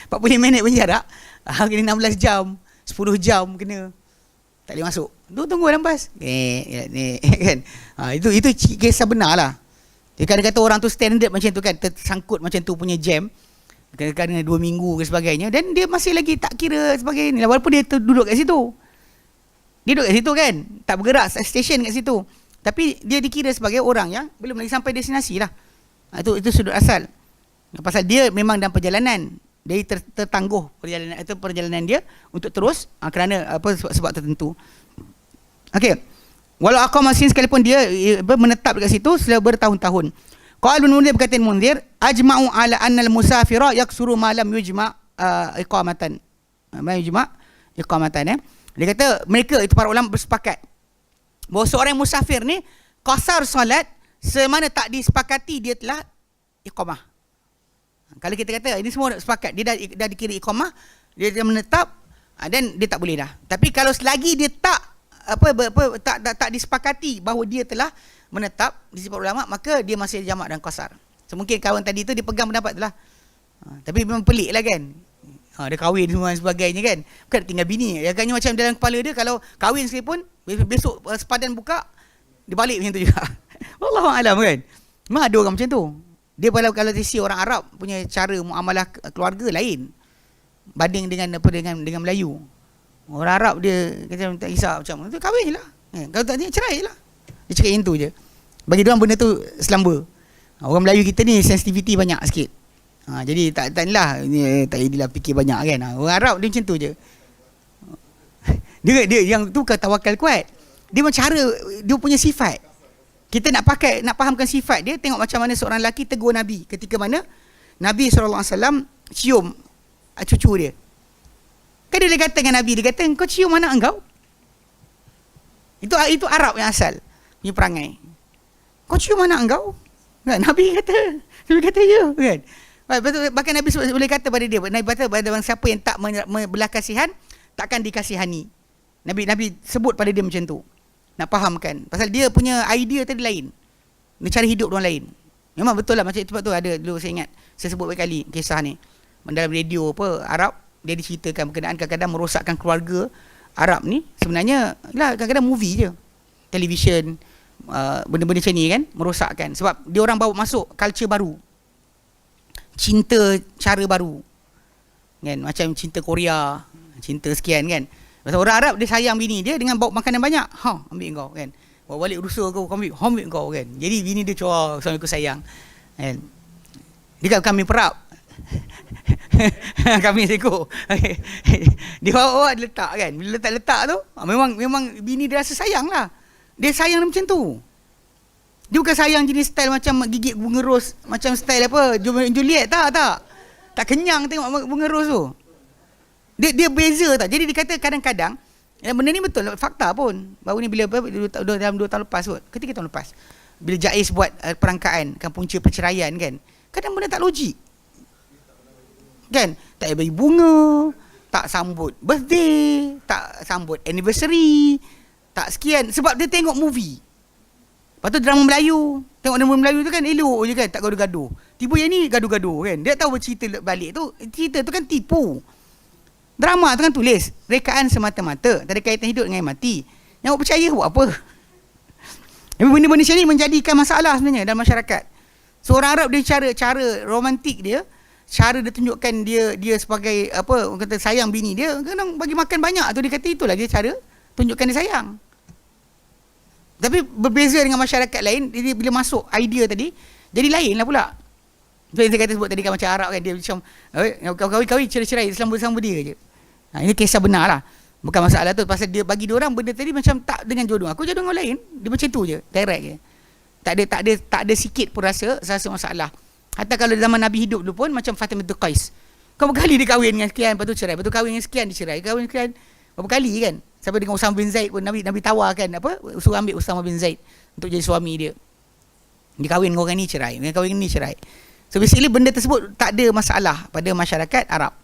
40 minit pun jarak. Kena 16 jam. 10 jam kena. Tak boleh masuk. Tu tunggu dalam bas. Kan. Itu kisah benar lah. Dia kata orang tu standard macam tu kan, tersangkut macam tu punya jam. Kadang-kadang 2 minggu ke sebagainya, dan dia masih lagi tak kira sebagai ni, walaupun dia duduk kat situ. Dia duduk kat situ kan, tak bergerak, station kat situ. Tapi dia dikira sebagai orang yang belum lagi sampai destinasi lah. Itu sudut asal. Pasal dia memang dalam perjalanan, dia tertangguh perjalanan dia untuk terus kerana sebab tertentu. Okey. Walau aqamasin sekalipun dia menetap dekat situ selama bertahun-tahun. Qala Ibn Munzir, berkata Munzir, ajma'u ala anna al-musafira yaksuru ma lam yujma' iqamatan. Ma yujma' iqamatan. Dia kata mereka itu para ulama bersepakat bahawa seorang musafir ni qasar solat semana tak disepakati dia telah iqamah. Kalau kita kata ini semua sepakat, dia dah dikira iqamah, dia menetap, dan dia tak boleh dah. Tapi kalau selagi dia tak disepakati bahawa dia telah menetap di sifat ulama, maka dia masih jamak dan qasar. So, mungkin kawan tadi tu dia pegang pendapat tu lah. Tapi memang pelik lah kan. Dia kahwin semua dan sebagainya kan. Bukan tinggal bini. Agaknya macam dalam kepala dia, kalau kahwin sekalipun, besok sepadan buka, dia balik macam tu juga. Wallahualam kan. Memang ada orang macam tu. Dia kalau si orang Arab punya cara muamalah keluarga lain banding dengan dengan Melayu. Orang Arab dia kata tak kisah macam tu, kahwin je lah. Kalau tak ni cerai je lah. Dia cakap yang tu je. Bagi dia orang benda tu selamba. Orang Melayu kita ni sensitivity banyak sikit. Jadi tak jadilah fikir banyak kan. Orang Arab dia macam tu je. Dia yang tu bukan tawakal kuat. Dia macam cara dia punya sifat. Kita nak fahamkan sifat dia, tengok macam mana seorang lelaki tegur Nabi ketika mana Nabi SAW cium cucu dia. Kan dia kata dengan Nabi, dia kata, kau cium anak engkau? Itu Arab yang asal punya perangai. Kau cium anak engkau? Kan? Nabi kata ya kan. Bahkan Nabi boleh kata pada dia, Nabi kata pada siapa yang tak belah kasihan takkan dikasihani. Nabi sebut pada dia macam tu. Nak fahamkan. Pasal dia punya idea tadi lain. Dia cara hidup orang lain. Memang betul lah. Macam itu tu ada dulu saya ingat. Saya sebut berkali kisah ni. Dalam radio Arab, dia diceritakan berkenaan kadang-kadang merosakkan keluarga Arab ni. Sebenarnya lah kadang-kadang movie je. Television, benda-benda macam ni kan. Merosakkan. Sebab dia orang bawa masuk culture baru. Cinta cara baru. Kan? Macam cinta Korea. Cinta sekian kan. Pasal orang Arab dia sayang bini dia dengan bawa makanan banyak. Ambil kau kan. Bawa balik rusa kau ambil kau kan. Jadi bini dia cakap, suami aku sayang. Kan. Dia kan kami perap. Kami seko. Dia bawa dia letak kan. Bila letak tu, memang bini dia rasa sayang lah. Dia sayang macam tu. Dia bukan sayang jenis style macam gigit bunga ros, macam style Juliet tak. Tak kenyang tengok bunga ros tu. Dia beza tak. Jadi dia kata kadang-kadang benda ni betul fakta pun. Baru ni bila dalam 2 tahun lepas kot. Ketika tahun lepas. Bila Jais buat perangkaan kan punca perceraian kan. Kadang benda tak logik. Kan? Tak bagi bunga, tak sambut birthday, tak sambut anniversary, tak sekian sebab dia tengok movie. Lepas tu drama Melayu. Tengok drama Melayu tu kan elok je kan, tak gaduh-gaduh. Tiba yang ni gaduh-gaduh kan. Dia tahu cerita balik tu, cerita tu kan tipu. Drama tu kan tulis rekaan semata-mata, tak ada kaitan hidup dengan mati. Yang awak percaya buat apa? Benda-benda macam ni menjadikan masalah sebenarnya dalam masyarakat. Seorang Arab dia cara romantik dia, cara dia tunjukkan dia sebagai orang kata sayang bini dia, kadang bagi makan banyak tu dia kata itulah dia cara tunjukkan dia sayang. Tapi berbeza dengan masyarakat lain, dia bila masuk idea tadi jadi lain lah pula. Saya kata sebut tadi kan macam Arab kan, dia macam kahwin cerai-cerai selamba dia je. Ini kisah benar lah. Bukan masalah tu. Pasal dia bagi dia orang benda tadi macam tak dengan jodoh. Aku jodoh dengan lain. Dia macam tu je. Direct je. Tak ada sikit pun rasa masalah. Hatta kalau zaman Nabi hidup dulu pun macam Fatimah binti Qais. Berapa kali dia kahwin dengan sekian, lepas tu cerai. Lepas tu kahwin dengan sekian, dia cerai. Kahwin sekian. Berapa kali kan. Sampai dengan Usama bin Zaid pun Nabi tawarkan suruh ambil Usama bin Zaid untuk jadi suami dia. Dia kahwin dengan orang ni cerai. Dia kahwin dengan ni cerai. So basically benda tersebut tak ada masalah pada masyarakat Arab.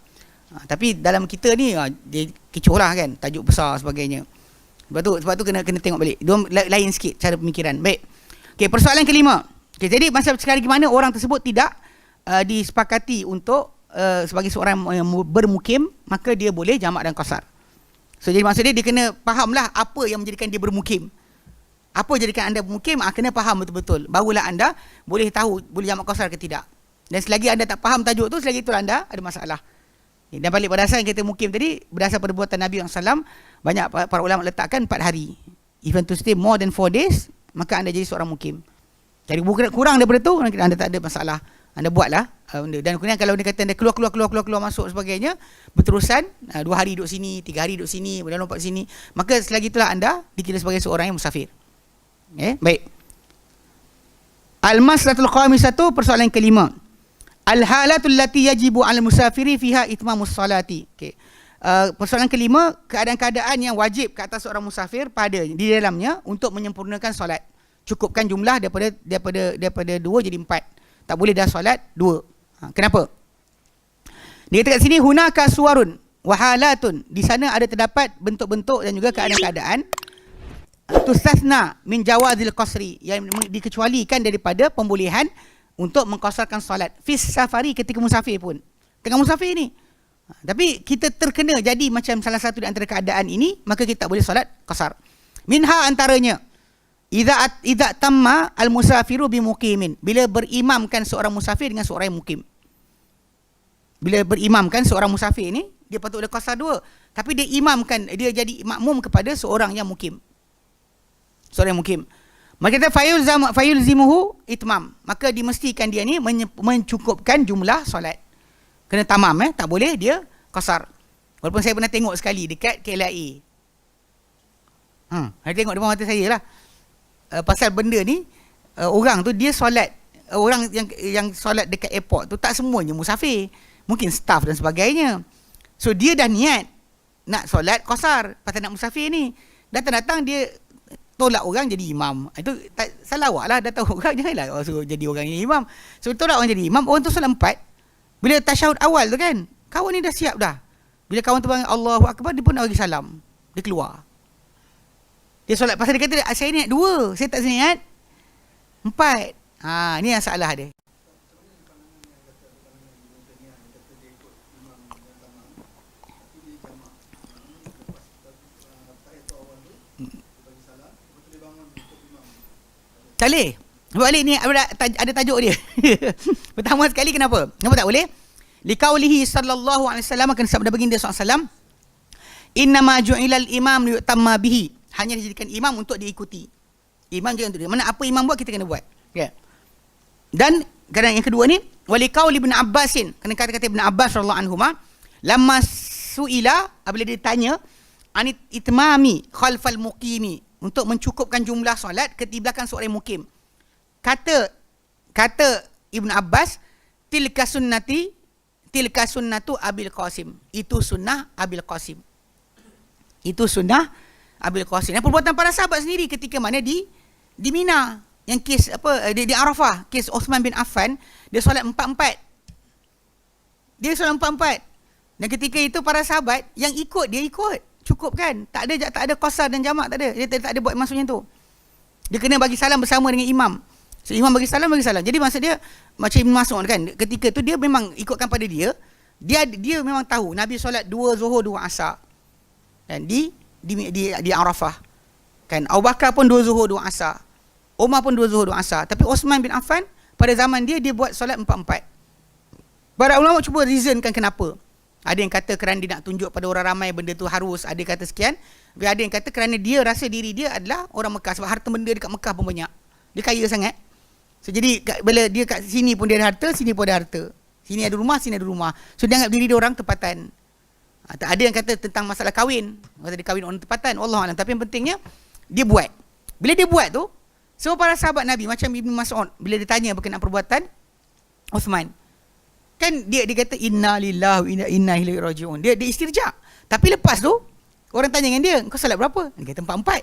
Tapi dalam kita ni dia kecoh lah kan, tajuk besar sebagainya. Sebab tu kena tengok balik. Dia lain sikit cara pemikiran. Baik. Okey, persoalan kelima. Okey, jadi masa sekarang gimana orang tersebut tidak disepakati untuk sebagai seorang yang bermukim, maka dia boleh jamak dan qasar. So jadi maksudnya dia kena fahamlah apa yang menjadikan dia bermukim. Apa jadikan anda bermukim, kena faham betul-betul. Barulah anda boleh tahu boleh jamak qasar ke tidak. Dan selagi anda tak faham tajuk tu, selagi itulah anda ada masalah. Dan balik pada asal yang kita mukim tadi, berdasar perbuatan Nabi SAW, banyak para ulama letakkan 4 hari. If you want to stay more than 4 days, maka anda jadi seorang mukim. Jadi kurang daripada tu, anda tak ada masalah. Anda buatlah. Dan kemudian kalau dia kata anda keluar masuk sebagainya, berterusan, 2 hari duduk sini, 3 hari duduk sini, kemudian lompat sini, maka selagi itulah anda dikira sebagai seorang yang musafir. Baik. Al-mas'alatul khamisatu, persoalan yang kelima. Al-halatul lati yajibu 'alal musafiri fiha itmamus salati. Okey. Persoalan kelima, keadaan-keadaan yang wajib ke atas seorang musafir pada di dalamnya untuk menyempurnakan solat. Cukupkan jumlah daripada 2 jadi 4. Tak boleh dah solat 2. Kenapa? Dia kata kat sini hunaka suwarun wa halatun. Di sana ada terdapat bentuk-bentuk dan juga keadaan-keadaan tustasna min jawazil qasri, yang dikecualikan daripada pembolehan untuk mengqasarkan solat fis safari, ketika musafir pun. Tengah musafir ni. Tapi kita terkena jadi macam salah satu di antara keadaan ini, maka kita boleh solat qasar. Minha antaranya idza tamma al musafiru bi muqimin, bila berimamkan seorang musafir dengan seorang yang mukim. Bila berimamkan seorang musafir ni, dia patut ada qasar 2, tapi dia imamkan, dia jadi makmum kepada seorang yang mukim. Seorang yang mukim. Maka kita fayulzimuhu itmam. Maka dimestikan dia ni mencukupkan jumlah solat. Kena tamam, tak boleh dia qasar. Walaupun saya pernah tengok sekali dekat KLIA. Saya tengok depan mata saya lah. Pasal benda ni, orang tu dia solat, orang yang solat dekat airport tu tak semuanya musafir. Mungkin staff dan sebagainya. So dia dah niat nak solat qasar pasal nak musafir ni. Datang-datang dia tolak orang jadi imam. Itu tak salah awak lah. Dah tahu orang, janganlah suruh jadi orang yang imam. So tolak orang jadi imam. Orang tu solat 4. Bila tasyahud awal tu kan, kawan ni dah siap dah. Bila kawan tu panggil Allahu Akbar, dia pun nak bagi salam. Dia keluar. Dia solat pasal dia kata, saya niat 2, saya tak niat 4. Ni yang salah dia. Tak boleh. Balik ni ada tajuk dia. Pertama sekali, kenapa? Kenapa tak boleh? Liqaulihi sallallahu alaihi wasallam, kan sabda baginda sallallahu, innama ju'ilal imam liyutamma bihi. Hanya dijadikan imam untuk diikuti. Imam jangan untuk dia. Mana apa imam buat, kita kena buat. Ya. Dan kadang yang kedua ni, waliqauli ibn Abbasin, kena kata-kata Ibn Abbas radhiyallahu anhuma, lamma suila, apabila dia ditanya anit itmami khalfal muqimi, untuk mencukupkan jumlah solat di belakang seorang mukim. Kata Ibn Abbas, tilka sunnatu Abil Qasim. Itu sunnah Abil Qasim. Itu sunnah Abil Qasim. Dan perbuatan para sahabat sendiri ketika mana di Mina, yang kes di Arafah, kes Uthman bin Affan, dia solat 4-4. Dia solat 4-4. Dan ketika itu para sahabat yang ikut, dia ikut. Cukup kan? Tak ada qasar dan jamak, tak ada. Dia tak ada buat maksudnya tu. Dia kena bagi salam bersama dengan imam. So imam bagi salam. Jadi maksud dia macam Ibn Mas'ud kan. Ketika tu dia memang ikutkan pada dia. Dia memang tahu Nabi solat 2 Zuhur 2 Asar. Dan di Arafah. Kan Abu Bakar pun 2 Zuhur 2 Asar. Umar pun 2 Zuhur 2 Asar. Tapi Uthman bin Affan pada zaman dia buat solat 4-4. Para ulama cuba reasonkan kenapa. Ada yang kata kerana dia nak tunjuk pada orang ramai benda tu harus, ada kata sekian. Ada yang kata kerana dia rasa diri dia adalah orang Mekah, sebab harta benda dekat Mekah pun banyak. Dia kaya sangat. So jadi bila dia kat sini pun dia ada harta, sini pun ada harta. Sini ada rumah, sini ada rumah. So dia anggap diri dia orang tempatan. Ada yang kata tentang masalah kahwin. Kata dia kahwin orang tempatan, Wallahualam. Tapi yang pentingnya dia buat. Bila dia buat tu, semua para sahabat Nabi macam Ibn Mas'ud, bila dia tanya berkenaan perbuatan Uthman, kan dia kata inna lillahi wa inna ilaihi raji'un. Dia istirja. Tapi lepas tu orang tanya dengan dia, kau solat berapa? Dia kata 4-4.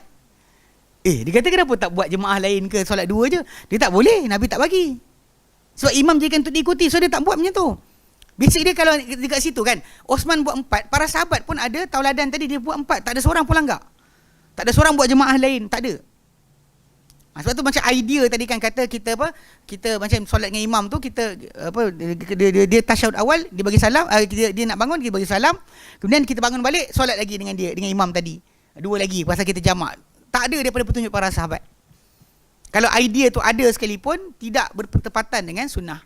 Dia kata kenapa tak buat jemaah lain ke, solat 2 je? Dia tak boleh, Nabi tak bagi. Sebab imam jadikan untuk diikuti, so dia tak buat macam tu. Basic dia kalau dekat situ kan, Osman buat 4, para sahabat pun ada tauladan tadi, dia buat 4, tak ada seorang pun langgar. Tak ada seorang buat jemaah lain, tak ada. Sebab tu macam idea tadi kan kata kita kita macam solat dengan imam tu, kita dia tasyahud awal, dia bagi salam, dia nak bangun, dia bagi salam, kemudian kita bangun balik solat lagi dengan dia, dengan imam tadi. Dua lagi pasal kita jamak. Tak ada daripada petunjuk para sahabat. Kalau idea tu ada sekalipun, tidak bertepatan dengan sunnah.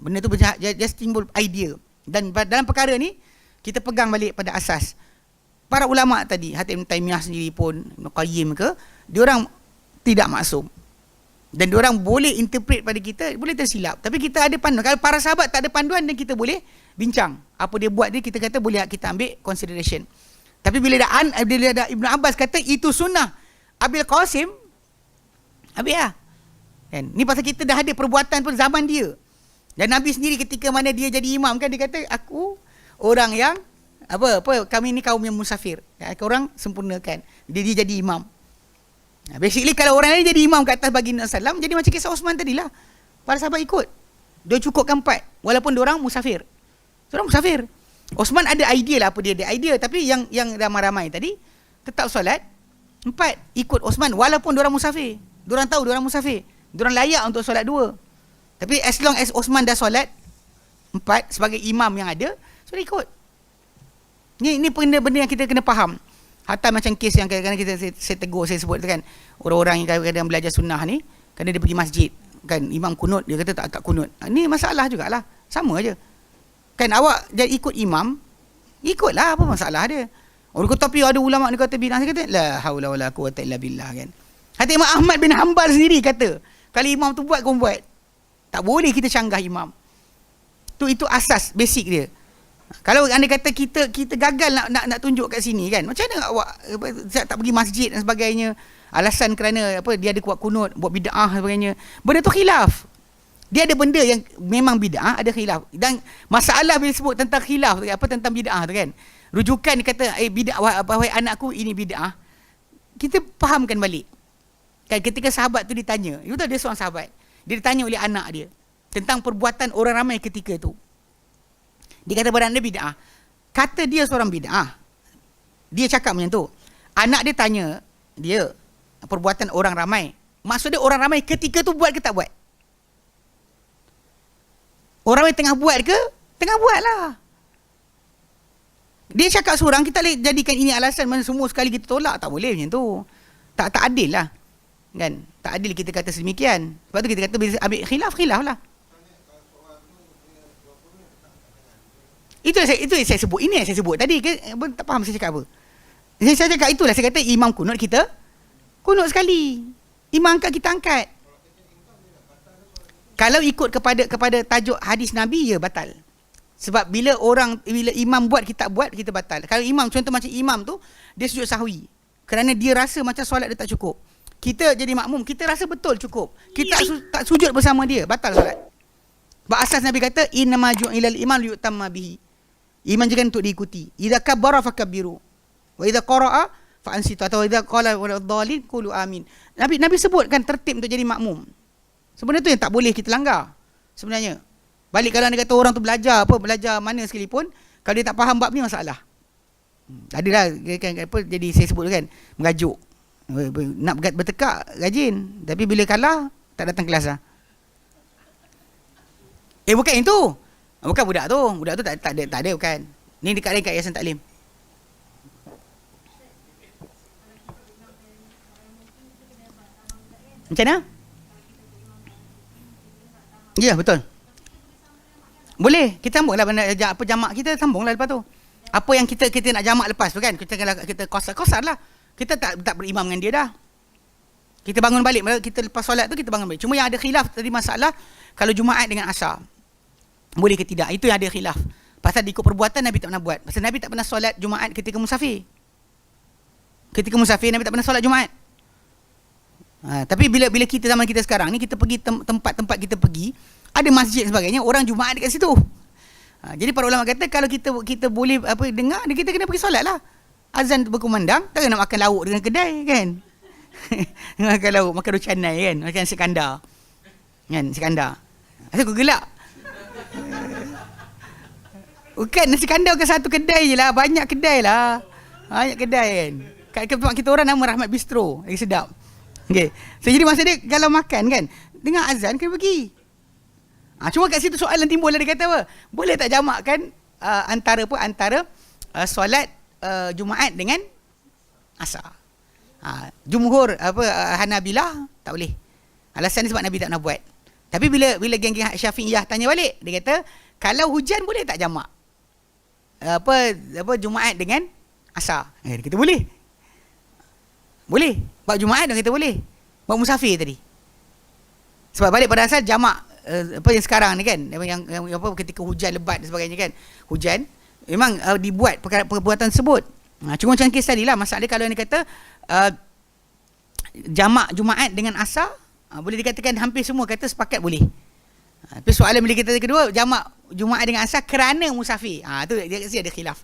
Benda tu just timbul idea. Dan dalam perkara ni kita pegang balik pada asas. Para ulama tadi, Hatib Ibn Taimiyah sendiri pun, Ibn Qayyim ke, diorang tidak maksum. Dan diorang boleh interpret pada kita, boleh tersilap. Tapi kita ada panduan. Kalau para sahabat tak ada panduan, dan kita boleh bincang. Apa dia buat ni, kita kata boleh kita ambil consideration. Tapi bila ada Ibn Abbas kata itu sunnah Abil Qasim, habis lah. Kan? Ni pasal kita dah ada perbuatan pun zaman dia. Dan Nabi sendiri ketika mana dia jadi imam kan, dia kata aku orang yang kami ni kaum yang musafir. Orang sempurnakan. Dia jadi imam. Basically kalau orang lain jadi imam kat atas baginda salam, jadi macam kisah Osman tadilah. Para sahabat ikut. Dia cukupkan 4 walaupun dia orang musafir. Diorang musafir. Osman ada idea lah apa dia ada idea, tapi yang ramai-ramai tadi tetap solat 4 ikut Osman walaupun diorang musafir. Diorang tahu diorang musafir. Diorang layak untuk solat 2. Tapi as long as Osman dah solat 4 sebagai imam yang ada, so dia ikut. Ni benda yang kita kena faham. Hatta macam kes yang kadang-kadang saya tegur, saya sebut tu kan, orang-orang yang kadang-kadang belajar sunnah ni, kadang dia pergi masjid kan, imam kunut, dia kata tak kunut. Ni masalah jugalah. Sama aja. Kan awak jadi ikut imam, ikutlah, apa masalah dia. Orang kata tapi ada ulama ni kata bid'ah, saya kata la haula wala quwwata illa billah kan. Hatta Imam Ahmad bin Hanbal sendiri kata, kalau imam tu buat, kau buat. Tak boleh kita canggah imam. Itu asas basic dia. Kalau anda kata kita gagal nak tunjuk kat sini kan, macam mana awak tak pergi masjid dan sebagainya, alasan kerana dia ada kuat kunut, buat bid'ah dan sebagainya. Benda tu khilaf. Dia ada benda yang memang bid'ah, ada khilaf. Dan masalah bila sebut tentang khilaf tu, tentang bid'ah tu kan, rujukan dia kata bid'ah, wahai anakku ini bid'ah, kita fahamkan balik. Kan ketika sahabat tu ditanya, you tahu dia seorang sahabat, dia ditanya oleh anak dia tentang perbuatan orang ramai ketika itu. Dia kata pada anak dia bid'ah. Kata dia seorang bid'ah. Dia cakap macam tu. Anak dia tanya dia, perbuatan orang ramai, maksud dia orang ramai ketika tu buat ke tak buat? Orang ramai tengah buat ke? Tengah buat lah. Dia cakap seorang, kita boleh jadikan ini alasan mana semua sekali kita tolak. Tak boleh macam tu. Tak adil lah. Kan? Tak adil kita kata sedemikian. Sebab tu kita kata bila ambil khilaf lah. Itu yang saya sebut. Ini yang saya sebut tadi. Tak faham saya cakap apa. Saya cakap itulah. Saya kata imam kunut kita kunut sekali. Imam angkat kita angkat. Kalau ikut kepada tajuk hadis Nabi, ya batal. Sebab bila imam buat kita buat, kita batal. Kalau imam, contoh macam imam tu, dia sujud sahwi. Kerana dia rasa macam solat dia tak cukup. Kita jadi makmum, kita rasa betul cukup. Kita tak sujud bersama dia, batal solat. Sebab asas Nabi kata, innama ju'ilal imam liyutamma bihi. Imam jangan untuk diikuti. Idza kabbara fakabbiru. Wa idza qara'a fa ansitu, atau idza qala waladhdallin qulu amin. Nabi sebutkan tertib untuk jadi makmum. Sebenarnya tu yang tak boleh kita langgar. Sebenarnya. Balik kalau anda kata orang tu belajar mana sekalipun, kalau dia tak faham bab ni, masalah. Adalah kan, jadi saya sebut kan, mengajuk. Nak bertekak rajin, tapi bila kalah tak datang kelas lah. Bukan yang tu. Bukan budak tu tak ada bukan. Ni dekat Yayasan Taklim. Macam mana? Ya, betul. Boleh, kita sambunglah jamak kita, sambunglah lepas tu. Apa yang kita nak jamak lepas tu kan, kita kosar lah. Kita tak berimam dengan dia dah. Kita bangun balik, kita lepas solat tu kita bangun balik. Cuma yang ada khilaf tadi masalah kalau Jumaat dengan Asar. Boleh ke tidak? Itu yang ada khilaf. Pasal ikut perbuatan Nabi tak pernah buat. Pasal Nabi tak pernah solat Jumaat ketika musafir. Ketika musafir Nabi tak pernah solat Jumaat. Tapi bila kita zaman kita sekarang ni, kita pergi tempat-tempat kita pergi, ada masjid dan sebagainya, orang Jumaat dekat situ. Jadi para ulama kata kalau kita boleh dengar, kita kena pergi solat lah. Azan berkumandang, takkan nak makan lauk dengan kedai kan. Makan lauk, makan rucanai kan, makan sekandar. Kan, sekandar. Asal kau gelak? Bukan, nasi kandar bukan satu kedai je lah. Banyak kedai lah. Banyak kedai kan. Kat tempat kita orang nama Rahmat Bistro. Lagi sedap. Okay. So jadi maksud dia kalau makan kan, dengar azan kena pergi. Cuma kat situ soalan timbul lah, dia kata apa? Boleh tak jamakkan antara solat Jumaat dengan asar? Jumhur Hanabilah tak boleh. Alasan ni sebab Nabi tak nak buat. Tapi bila geng-geng Syafi'iyah tanya balik, dia kata kalau hujan boleh tak jamak Jumaat dengan asar? Dia kata boleh. Boleh. Bab Jumaat dia kata boleh. Bab musafir tadi. Sebab balik pada asal jamak yang sekarang ni kan, yang ketika hujan lebat dan sebagainya kan. Hujan memang dibuat perbuatan tersebut. Cuma macam kes tadi lah, masalah dia kalau ni kata jamak Jumaat dengan asar, boleh dikatakan hampir semua kata sepakat boleh. Tapi soalan bila kita kedua, jamak Jumaat dengan asar kerana musafir, tu dia ada khilaf.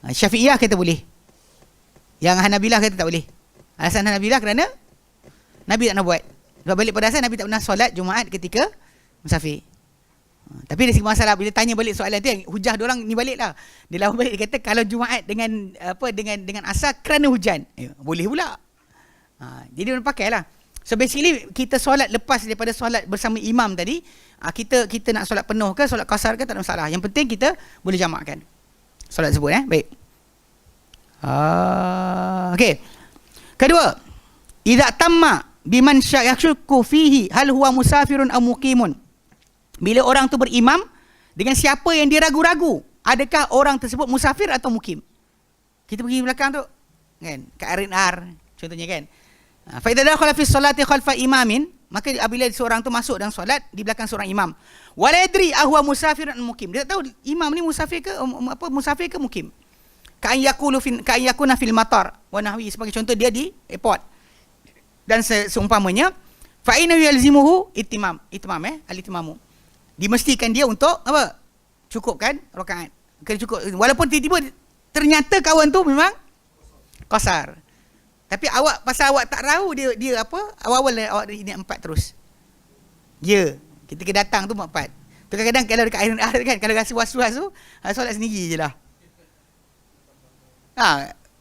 Syafi'iyah kata boleh, yang Hanabilah kata tak boleh. Alasan Hanabilah kerana Nabi tak nak buat. Sebab balik pada asal Nabi tak pernah solat Jumaat ketika musafir. Tapi dari segi masalah bila tanya balik soalan tu, hujah diorang ni balik lah. Dia lawan balik, dia kata kalau Jumaat dengan asar kerana hujan, boleh pula. Jadi orang pakai lah. So basically kita solat lepas daripada solat bersama imam tadi, kita nak solat penuh ke solat qasar ke tak ada masalah. Yang penting kita boleh jamakkan solat tersebut. Baik. Okey. Kedua, idza tamma biman syakku fihi hal huwa musafirun aw muqimun. Bila orang tu berimam dengan siapa yang dia ragu-ragu, adakah orang tersebut musafir atau mukim? Kita pergi belakang tu kan, kat R&R contohnya kan. Fa idza dakhala fi sholati khalfa imamin, maka apabila seorang tu masuk dalam solat di belakang seorang imam, wala yadri ahwa musafirun aw mukim. Dia tak tahu imam ni musafir ke musafir ke mukim. Ka yakuna fil matar wa nahwi, sebagai contoh dia di airport dan seumpamanya, fa inna yalzimuhu al-itimamu. Dimestikan dia untuk apa? Cukupkan rakaat. Kena cukup walaupun tiba-tiba ternyata kawan tu memang qasar. Tapi pasal awak tak tahu dia apa? Awal-awal awak ini 4 terus. Ya, kita datang tu 4. Tu kadang-kadang kalau dekat R&R kan, kalau rasa was-was tu, solat sendiri je lah.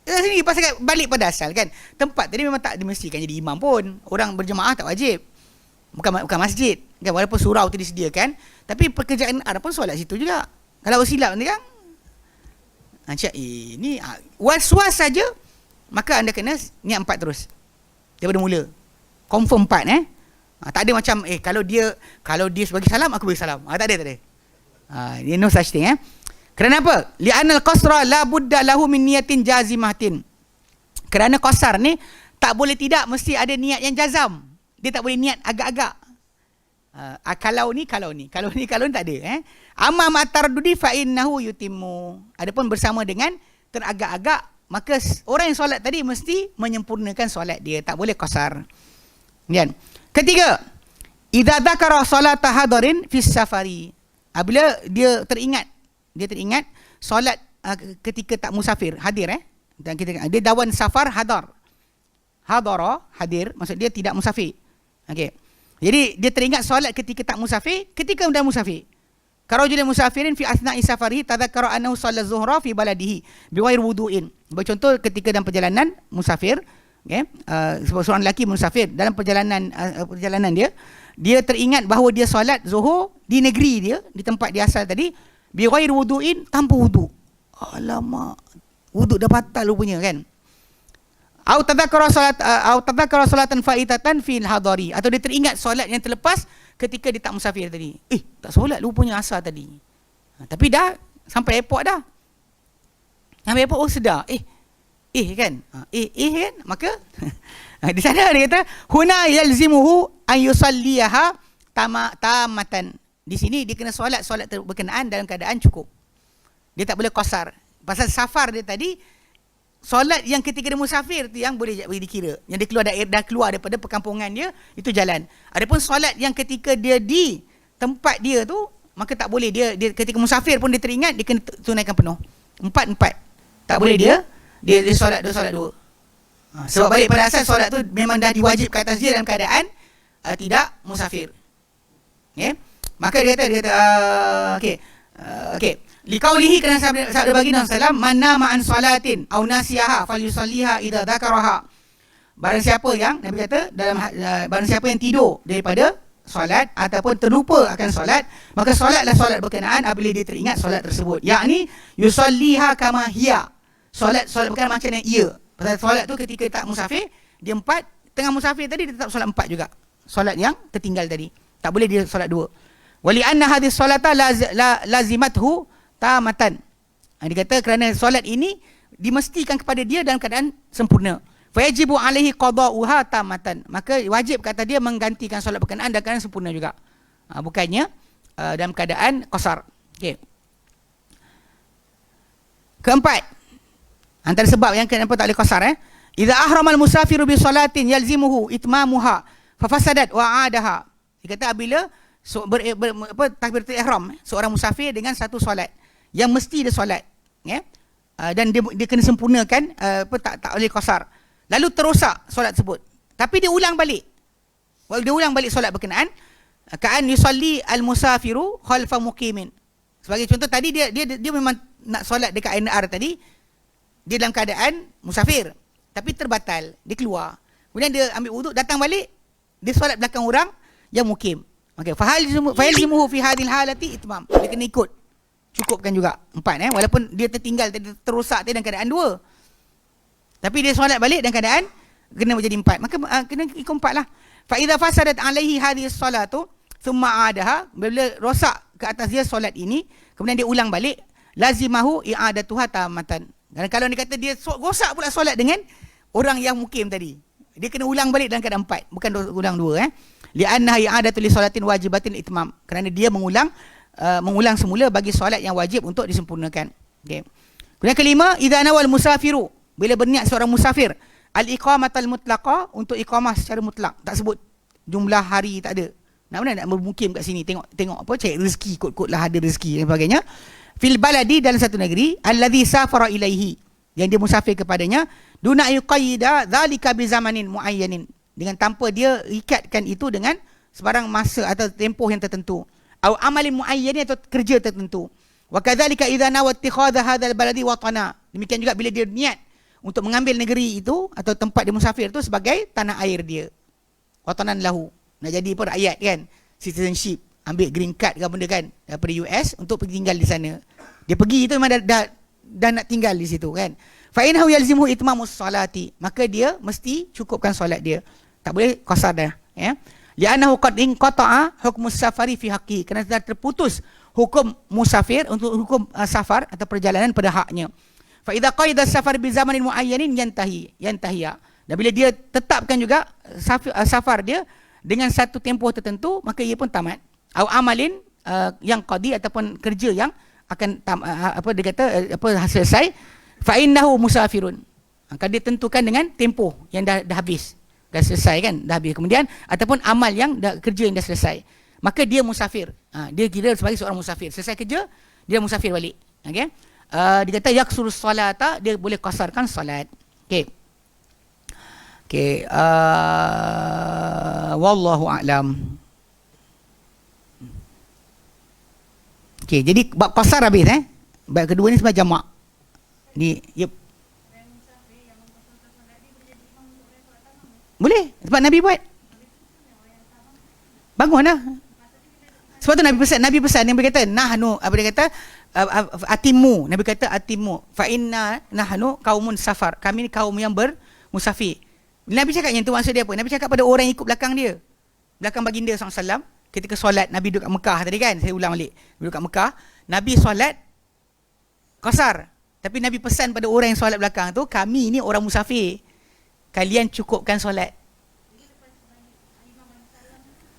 Sini pasal balik pada asal kan, tempat tadi memang tak dimestikan jadi imam pun. Orang berjemaah tak wajib. Bukan masjid kan, walaupun surau tu disediakan, tapi pekerjaan ada pun solat situ juga. Kalau silap nanti kan ni was-was saja, maka anda kena niat 4 terus daripada mula. Confirm 4 tak ada macam kalau dia bagi salam aku bagi salam. Tak ada. No such thing. Kerana apa? Li'anal qasra la budda lahu min niyatin jazimatin. Kerana qasar ni tak boleh tidak mesti ada niat yang jazam. Dia tak boleh niat agak-agak. Kalau ni tak ada. Amma ma'tardudi fa innahu yutimmu. Adapun bersama dengan teragak-agak, maka orang yang solat tadi mesti menyempurnakan solat dia, tak boleh qasar. Kemudian, ketiga, idza dzakara salata hadarin fi safari. Apabila dia teringat solat ketika tak musafir, hadir dan kita dia dawan safar hadara hadir, maksud dia tidak musafir. Okey. Jadi dia teringat solat ketika tak musafir, ketika dah musafir. Karajulin musafirin fi asna'i safarihi tadhakkara annahu shalla zuhra fi baladihi bighairi wudu'in. Contoh ketika dalam perjalanan musafir, seorang lelaki musafir dalam perjalanan dia teringat bahawa dia solat zuhur di negeri dia, di tempat dia asal tadi, bighairi wudu'in, tanpa wudu'. Alamak, wudu' dah batal rupanya kan. Au tadhakkara salatan faitatan fil hadari, atau dia teringat solat yang terlepas ketika dia tak musafir tadi. Tak solat rupanya asar tadi. Tapi dah sampai airport dah. Sampai airport sedar. Kan. Kan. Maka di sana dia kata huna yalzimuhu an yusalliha tamatan. Di sini dia kena solat berkenaan dalam keadaan cukup. Dia tak boleh qasar. Pasal safar dia tadi, solat yang ketika dia musafir tu yang boleh dikira. Yang dia dah keluar daripada perkampungan dia, itu jalan. Adapun solat yang ketika dia di tempat dia tu, maka tak boleh. Dia ketika musafir pun dia teringat, dia kena tunaikan penuh. 4. Tak boleh dia solat 2. Sebab balik pada asal solat tu memang dah diwajibkan atas dia dalam keadaan tidak musafir. Maka dia kata okey. Liqaulihi, kerana sabda baginda sallallahu alaihi wasallam, man nama an salatin aw nasiyaha falyusalliha idza dzakaraha. barang siapa yang Nabi kata barang siapa yang tidur daripada solat ataupun terlupa akan solat, maka solatlah solat berkenaan apabila dia teringat solat tersebut. Yakni yusalliha kama hiya. Solat berkenaan macam yang ia. Pasal solat tu ketika tak musafir, dia 4, tengah musafir tadi dia tetap solat 4 juga. Solat yang tertinggal tadi. Tak boleh dia solat 2. Wali anna hadis solata lazimathu tamatan. Dia kata kerana solat ini dimestikan kepada dia dalam keadaan sempurna. Fayajibu alaihi qada'uha tamatan. Maka wajib kata dia menggantikan solat berkenaan dalam keadaan sempurna juga. Bukannya dalam keadaan qasar. Okey. Keempat, antara sebab yang kenapa tak boleh qasar, idza ahramal musafiru bi salatin yalzimuhu itmamuha fa fasadat wa a'adaha. Dia kata apabila takbiratul ihram, seorang musafir dengan satu solat yang mesti dia solat, dan dia kena sempurnakan, tak boleh qasar. Lalu terosak solat tersebut. Tapi dia ulang balik. Dia ulang balik solat berkenaan. Ka'an yusalli al-musafiru khalfa muqimin. Sebagai contoh tadi dia memang nak solat dekat NR tadi. Dia dalam keadaan musafir. Tapi terbatal. Dia keluar. Kemudian dia ambil wuduk, datang balik. Dia solat belakang orang yang muqim. Okey, fayalzimuhu fi hadhil halati itmam. Dia kena ikut. Cukupkan juga 4, walaupun dia tertinggal, terosak dalam keadaan 2. Tapi dia solat balik dalam keadaan kena menjadi 4. Maka kena ikut 4 lah. Fa idza fasadat alaihi hadhihi salatu thumma adaha, bila rosak ke atas dia solat ini, kemudian dia ulang balik, lazimahu i'adatuha tamatan. Dan kalau dia kata dia rosak pula solat dengan orang yang mukim tadi, dia kena ulang balik dalam keadaan 4, bukan ulang 2. Li'annaha i'adatu li salatin wajibatin itmam. Kerana dia mengulang semula bagi solat yang wajib untuk disempurnakan. Okey. Kemudian kelima, idza nawal musafiru, bila berniat seorang musafir al-iqamatal mutlaqa, untuk iqamah secara mutlak, tak sebut jumlah hari, tak ada. Nak bermukim kat sini, tengok apa, cari rezeki, kot-kot lah ada rezeki dan sebagainya. Fil baladi, dalam satu negeri, alladhi safara ilaihi, yang dia musafir kepadanya, duna yuqayyida dzalika bi zamanin muayyanin, dengan tanpa dia ikatkan itu dengan sebarang masa atau tempoh yang tertentu, atau amalin muayyanin, atau kerja tertentu. Wa kadzalika idza nawa ittikhadha hadzal baladi watana, demikian juga bila dia niat untuk mengambil negeri itu atau tempat dia musafir itu sebagai tanah air dia, watanan lahu, nak jadi pun rakyat kan, citizenship, ambil green card ke benda kan daripada US untuk pergi tinggal di sana. Dia pergi itu memang dah nak tinggal di situ kan. Fa innahu yalzimu itmamus salati, maka dia mesti cukupkan solat dia, tak boleh qasar dah, li'annahu qad inqata'a hukmus safari fi haqqi, kerana telah terputus hukum musafir untuk hukum safar atau perjalanan pada haknya. Fa idza qaida safar bi zamanin muayyanin yantahiya. Dan bila dia tetapkan juga safar dia dengan satu tempoh tertentu, maka ia pun tamat. Au amalin yang qadi, ataupun kerja yang akan dia kata selesai. Fa innahu musafirun. Akan dia tentukan dengan tempoh yang dah habis. Dah selesai kan, dah habis. Kemudian ataupun amal yang kerja yang dah selesai. Maka dia musafir. Dia kira sebagai seorang musafir. Selesai kerja, dia musafir balik. Okey. Dia kata yaksur salata, dia boleh qasarkan salat. Okey. Okey, wallahu a'lam. Okey, jadi bab qasar habis Bab kedua ni sebab jamak. Ni boleh, sebab Nabi buat. Bangunlah. Sebab tu Nabi pesan yang berkata nahnu, apa dia kata, atimu, Nabi kata atimu fa inna nahnu qaumun safar, kami ni kaum yang bermusafir. Nabi cakap yang tu maksud dia apa? Nabi cakap pada orang yang ikut belakang dia, belakang baginda SAW ketika solat. Nabi duduk kat Mekah tadi kan, saya ulang balik, duduk kat Mekah, Nabi solat qasar, tapi Nabi pesan pada orang yang solat belakang tu, kami ni orang musafir, kalian cukupkan solat.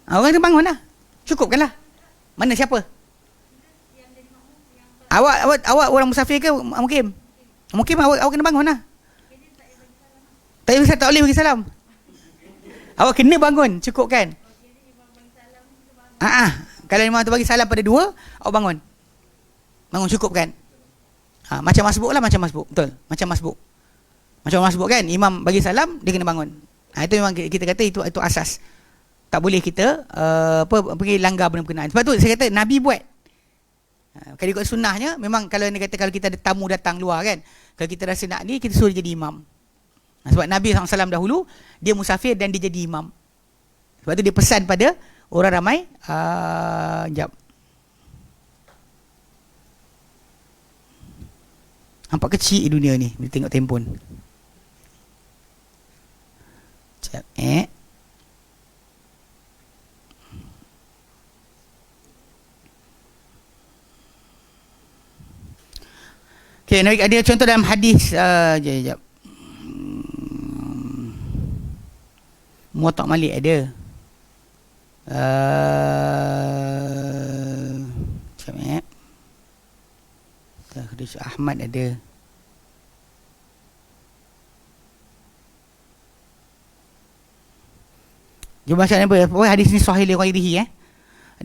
Orang tu bangun lah, cukupkanlah. Mana siapa? Awak orang musafir ke mukim? Mukim awak kena bangun lah. Tak boleh bagi salam. Awak kena bangun, cukupkan. Kalau imam tu bagi salam pada 2, awak bangun. Bangun, cukupkan. Macam masbuk lah, macam masbuk. Betul, macam masbuk. Macam masbuk kan, imam bagi salam, dia kena bangun. Itu memang kita kata itu asas. Tak boleh kita pergi langgar benda berkenaan. Sebab tu saya kata Nabi buat. Kalau ikut sunnahnya, memang kalau kita ada tamu datang luar kan, kalau kita rasa nak ni, kita suruh jadi imam. Sebab Nabi SAW dahulu dia musafir dan dia jadi imam. Sebab tu dia pesan pada orang ramai. Sekejap. Nampak kecil dunia ni bila tengok tempon. Sekejap. Okay, ada contoh dalam hadis. Sekejap. Muwatta' Malik ada. Sekejap. Hadis Ahmad ada. Jumlah macam apa? Hadis ni sahih li ghairihi.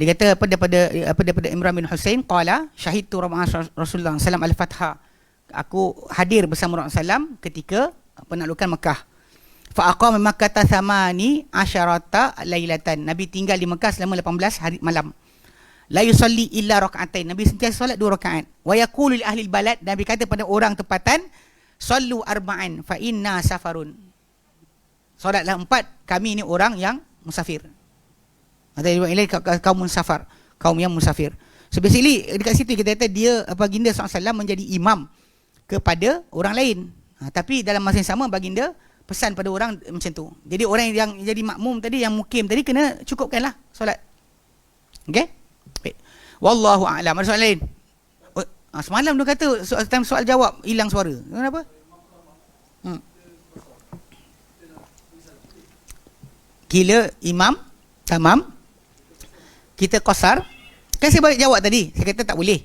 Dia kata daripada Imran bin Husain qala syahidtu Rasulullah sallallahu alaihi wasallam aku hadir bersama Rasulullah SAW ketika penaklukan Mekah. Fa aqama Makkah thamani asyarata lailatan. Nabi tinggal di Mekah selama 18 hari malam. La yusalli illa raka'atain. Nabi sentiasa solat 2 rakaat. Wa yaqulu li ahli balad, Nabi kata pada orang tempatan, sallu arba'an fa inna safarun. Solatlah 4, kami ni orang yang musafir. Kaum musafir, kaum yang musafir. So basically dekat situ kita kata dia baginda SAW menjadi imam kepada orang lain. Tapi dalam masa yang sama baginda pesan pada orang macam tu. Jadi orang yang jadi makmum tadi, yang mukim tadi, kena cukupkanlah solat. Okey? Wallahu a'lam. Ada soalan lain? Semalam dia kata time soal jawab hilang suara. Kenapa? Kila imam tamam, kita qasar. Kan saya balik jawab tadi, saya kata tak boleh.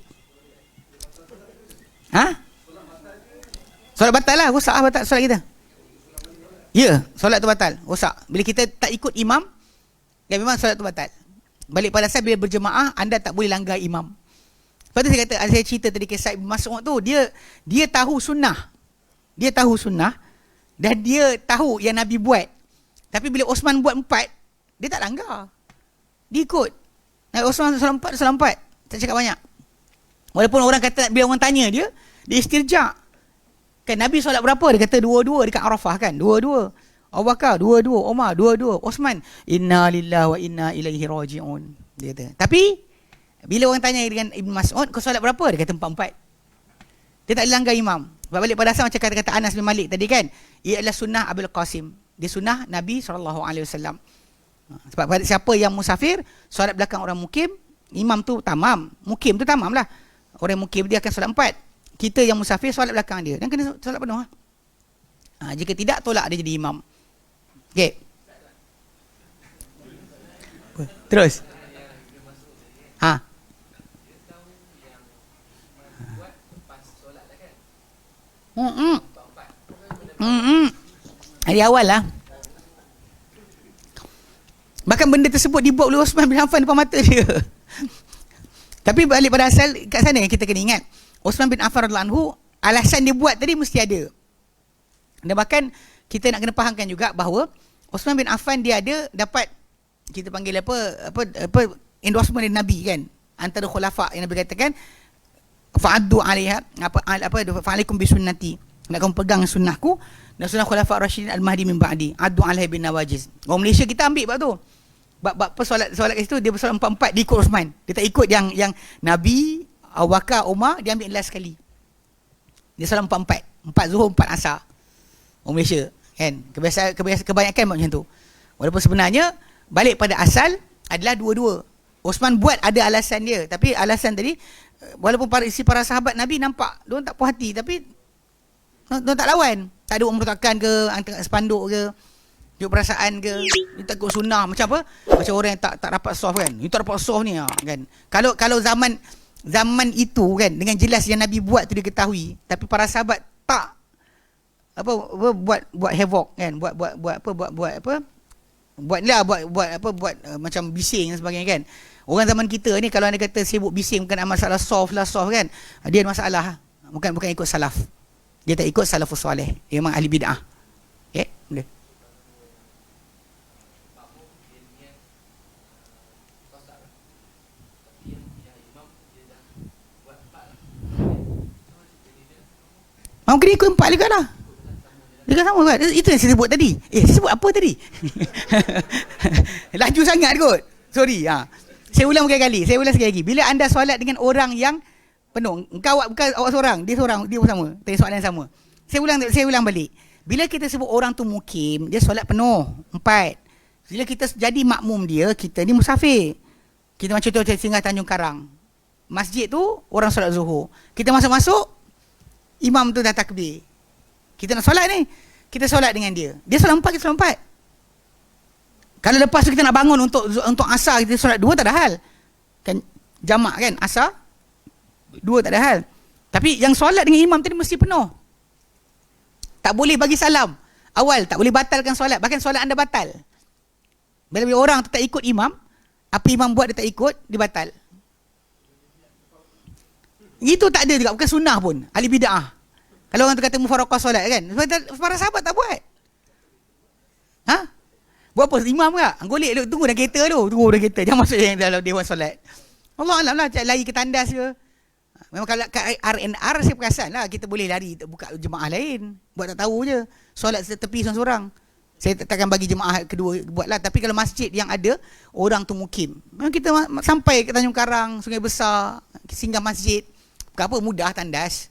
Solat batal lah, rosak batal solat kita. Ya, solat tu batal, rosak. Bila kita tak ikut imam, dan memang solat tu batal. Balik pada asal, bila berjemaah, anda tak boleh langgar imam. Lepas tu saya kata, saya cerita tadi kisah Ibn Mas'ud tu, dia tahu sunnah. Dia tahu sunnah, dan dia tahu yang Nabi buat. Tapi bila Osman buat 4, dia tak langgar. Dia ikut. Nabi Osman solat 4, tak cakap banyak. Walaupun orang kata, bila orang tanya dia istirja'. Kan Nabi solat berapa? Dia kata 2-2 dekat Arafah kan. 2-2. Abu Bakar 2-2, Umar 2-2, Osman inna lillahi wa inna ilaihi raji'un. Dia kata. Tapi bila orang tanya dengan Ibn Mas'ud, kau solat berapa? Dia kata 4-4. Dia tak langgar imam. Sebab balik pada asal macam kata Anas bin Malik tadi kan, ia adalah sunnah Abul Qasim. Dia sunnah Nabi SAW. Sebab siapa yang musafir, solat belakang orang mukim, imam tu tamam, mukim tu tamam lah. Orang mukim dia akan solat 4. Kita yang musafir solat belakang dia, dan kena solat penuh lah. Jika tidak, tolak dia jadi imam. Okey. Terus. Hari awal lah. Bahkan benda tersebut dibuat oleh Osman bin Affan depan mata dia. Tapi balik pada asal, kat sana yang kita kena ingat, Osman bin Affan radhiyallahu anhu, alasan dia buat tadi mesti ada. Dan bahkan kita nak kena fahamkan juga bahawa Osman bin Affan dia ada dapat, kita panggil apa endorsement dari Nabi kan, antara khulafa yang Nabi katakan fa'addu 'alaiha fa'alaikum bi sunnati, nak kamu pegang sunnahku dan sunnah khulafa rasyidin al-mahdi min ba'di, addu 'alaiha bin nawajiz. Orang Malaysia kita ambil bab tu. Bab solat kat situ dia bersolat 4-4, dia ikut Osman. Dia tak ikut yang Nabi, Abu Bakar, Umar, dia ambil last sekali. Dia solat 4-4. 4 Zuhur, 4 Asar. Orang Malaysia kan, kebanyakan macam tu. Walaupun sebenarnya balik pada asal adalah 2-2. Osman buat ada alasan dia, tapi alasan tadi walaupun para sahabat Nabi nampak diorang tak puas hati, tapi diorang tak lawan. Tak ada orang merutakan ke, angkat spanduk ke, tunjuk perasaan ke, dia tak ikut sunnah. Macam apa? Macam orang yang tak dapat soft kan. Itu tak dapat soft ni kan. Kalau zaman itu kan, dengan jelas yang Nabi buat tu diketahui, tapi para sahabat tak buat havoc kan, buat macam bising dan sebagainya kan. Orang zaman kita ni kalau anda kata sibuk bising bukan masalah soft kan, dia ada masalah, bukan ikut salaf. Dia tak ikut salafus soleh, dia memang ahli bid'ah. Okey, boleh. Mau kena ikut 4 juga dah. Dengan sama kan? Itu yang saya sebut tadi. Saya sebut apa tadi? Laju sangat kot. Sorry. Saya ulang berkali-kali. Saya ulang sekali lagi. Bila anda solat dengan orang yang penuh, engkau bukan awak seorang, dia bersama. Tanya soalan yang sama. Saya ulang balik. Bila kita sebut orang tu mukim, dia solat penuh. 4. Bila kita jadi makmum dia, kita ni musafir. Kita macam tu singgah Tanjung Karang. Masjid tu orang solat zuhur. Kita masuk-masuk, imam tu dah takbir. Kita nak solat ni, kita solat dengan dia. Dia solat 4, kita solat 4. Kalau lepas tu kita nak bangun untuk asar, kita solat 2, tak ada hal. Kan jamak kan asar 2 tak ada hal. Tapi yang solat dengan imam tadi mesti penuh. Tak boleh bagi salam awal, tak boleh batalkan solat. Bahkan solat anda batal. Bila orang tu tak ikut imam, apa imam buat dia tak ikut, dia batal. Itu tak ada juga, bukan sunnah pun. Ahli bid'ah. Kalau orang tu kata mufaraqah solat kan, para sahabat tak buat. Buat apa? Imam tak? Golek tunggu dalam kereta tu. Tunggu dalam kereta. Jangan masuk yang dalam dewan solat. Allah Alam lah, lari ke tandas ke. Memang kalau kat R&R saya perasan lah, kita boleh lari buka jemaah lain. Buat tak tahu je. Solat tepi seorang-seorang. Saya takkan bagi jemaah kedua buat lah. Tapi kalau masjid yang ada, orang tu mukim. Memang kita sampai ke Tanjung Karang, Sungai Besar, singgah masjid. Bukan apa, mudah tandas.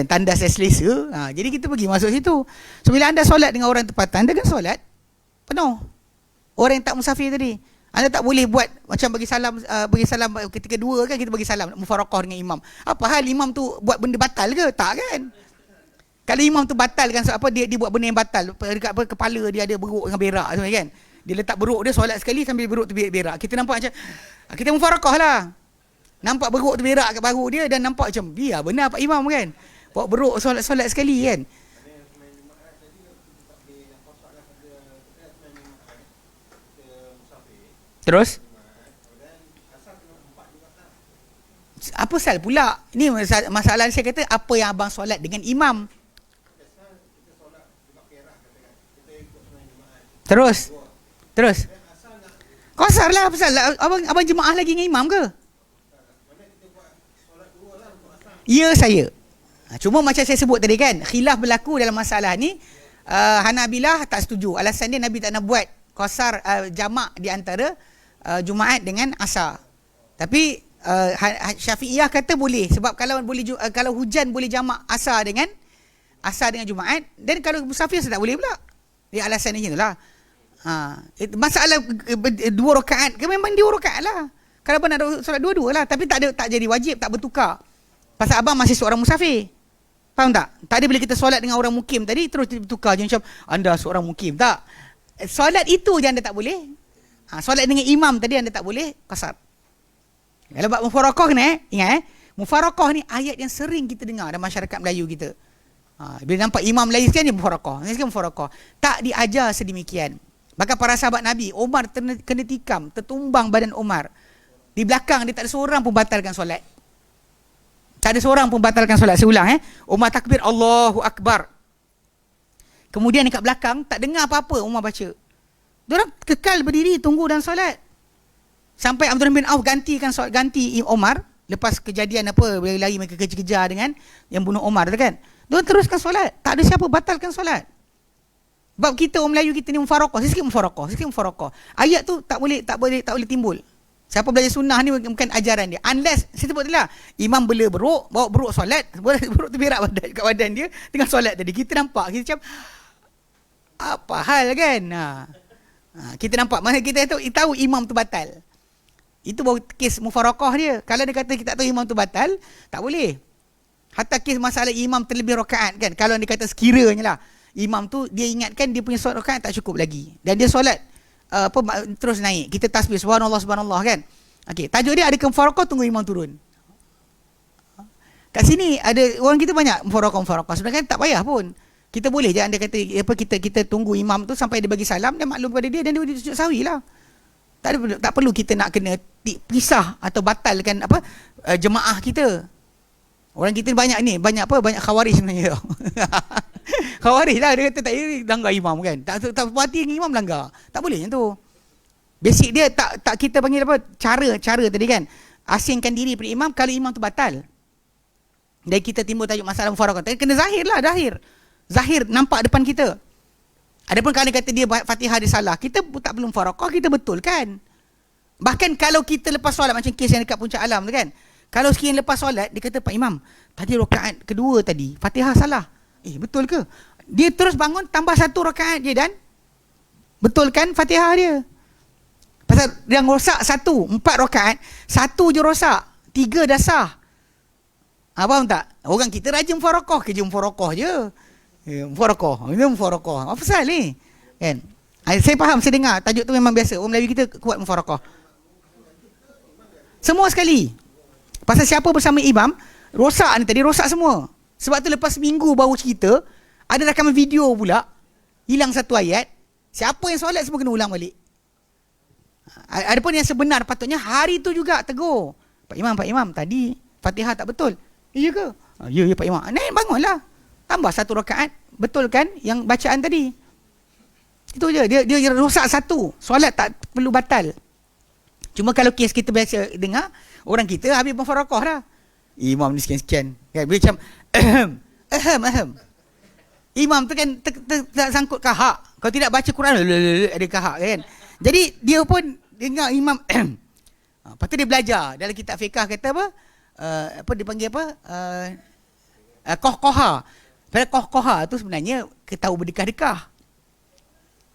Tandas yang selesa. Jadi kita pergi masuk situ. So bila anda solat dengan orang tempatan, anda kan solat penuh. Orang yang tak musafir tadi. Anda tak boleh buat macam bagi salam ketika dua kan, kita bagi salam mufaraqah dengan imam. Apa hal imam tu buat benda batal ke? Tak kan? Kalau imam tu batal kan, apa dia buat benda yang batal, dekat kepala dia ada beruk dengan berak sebenarnya kan. Dia letak beruk dia, solat sekali sambil beruk tu berak. Kita nampak macam kita mufaraqah lah. Nampak beruk tu berak kat bahu dia dan nampak macam dia benar Pak Imam kan. Bawa beruk solat sekali kan. Terus apa sal pula? Ni masalah saya kata, apa yang abang solat dengan imam? Terus Qasar lah pasal abang jemaah lagi dengan imam ke? Ya saya. Cuma macam saya sebut tadi kan, khilaf berlaku dalam masalah ni. Hanabilah tak setuju. Alasan dia Nabi tak nak buat qasar jamak di antara Jumaat dengan asar. Tapi Syafi'iyah kata boleh, sebab kalau hujan boleh jamak asar dengan Jumaat, dan kalau musafir tak boleh pula. Dia alasan dia itulah. Masalah 2 rakaat ke, memang 2 rakaat lah. Kalau abang nak solat 2-2 lah, tapi tak jadi wajib, tak bertukar. Pasal abang masih seorang musafir. Faham tak? Tak ada bila kita solat dengan orang mukim tadi terus bertukar je macam anda seorang mukim. Tak. Solat itu je anda tak boleh. Solat dengan imam tadi anda tak boleh qasar. Kalau buat mufaraqah ni, ingat mufaraqah ni ayat yang sering kita dengar dalam masyarakat Melayu kita. Bila nampak imam lain sekian dia mufaraqah. Sekian mufaraqah. Tak diajar sedemikian. Bahkan para sahabat Nabi, Umar kena tikam, tertumbang badan Umar. Di belakang dia tak ada seorang pun batalkan solat. Tak ada seorang pun batalkan solat. Saya ulang Umar takbir Allahu Akbar. Kemudian dekat belakang tak dengar apa-apa Umar baca. Diorang kekal berdiri tunggu dan solat. Sampai Abdurrahman bin Auf ganti Umar lepas kejadian apa, bila lari mereka kejar-kejar dengan yang bunuh Umar tu kan. Diorang teruskan solat. Tak ada siapa batalkan solat. Sebab kita orang Melayu kita ni mufaraqah, sikit mufaraqah. Ayat tu tak boleh timbul. Siapa belajar sunnah ni bukan ajaran dia. Unless saya sebut tadi lah, imam bela beruk, bawa beruk solat, beruk tu berak kat badan dia tengah solat tadi. Kita nampak, kita macam apa hal kan? Kita nampak, mana kita tahu imam tu batal. Itu baru kes mufaraqah dia. Kalau dia kata kita tak tahu imam tu batal, tak boleh. Hatta kes masalah imam terlebih rakaat kan. Kalau dia kata sekiranya lah, imam tu dia ingatkan dia punya solat rakaat tak cukup lagi. Dan dia solat terus naik. Kita tasbih subhanallah kan. Okey, tajuk dia ada mufaraqah, tunggu imam turun. Kat sini ada orang kita banyak mufaraqah. Sebenarnya tak payah pun. Kita boleh je anda kata kita tunggu imam tu sampai dia bagi salam, dia maklum pada dia dan dia sujud sahwi lah. Tak perlu kita nak kena pisah atau batalkan jemaah kita. Orang kita banyak khawarij sebenarnya. Khawarij lah, dia kata tak langgar imam kan. Tak puati dengan imam langgar. Tak boleh macam tu. Basic dia tak kita panggil cara tadi kan. Asingkan diri pada imam kalau imam tu batal. Dan kita timbul tajuk masalah mufaraqah. Kena zahir lah, zahir. Zahir nampak depan kita. Adapun kalau kata dia Fatihah dia salah, kita tak belum mufarakah, kita betulkan. Bahkan kalau kita lepas solat, macam kes yang dekat Puncak Alam tu kan, kalau sekian lepas solat, dia kata, Pak Imam, tadi rakaat kedua tadi Fatihah salah. Betul ke? Dia terus bangun tambah satu rakaat je dan betulkan Fatihah dia. Pasal yang rosak satu, 4 rakaat, satu je rosak, 3 dah sah. Faham tak? Orang kita rajin mufarakah, kerja mufarakah je. Mufarakah, ini mufarakah. Apa pasal ni? Kan? Saya faham, saya dengar tajuk tu memang biasa. Orang Melayu kita kuat mufarakah. Semua sekali. Pasal siapa bersama imam, rosak ni tadi, rosak semua. Sebab tu lepas minggu baru cerita, ada rakaman video pula, hilang satu ayat. Siapa yang solat semua kena ulang balik. Adapun yang sebenar patutnya hari tu juga tegur. Pak Imam, tadi Fatihah tak betul. Ya ke? Ya Pak Imam. Naik bangunlah. Tambah satu rakaat, betulkan yang bacaan tadi. Itu je. Dia rosak satu. Solat tak perlu batal. Cuma kalau kes kita biasa dengar, orang kita habis mufarakah dah. Imam ni sekian-sekian. Kan? Dia macam ahem. Imam tu kan tersangkut kahak. Kalau tidak baca Quran, ada kahak kan. Jadi dia pun dengar imam. Lepas tu dia belajar. Dalam kitab fiqah kata apa? Apa dipanggil apa? Kohkoha. Pada kohkoha tu sebenarnya tahu berdekah-dekah.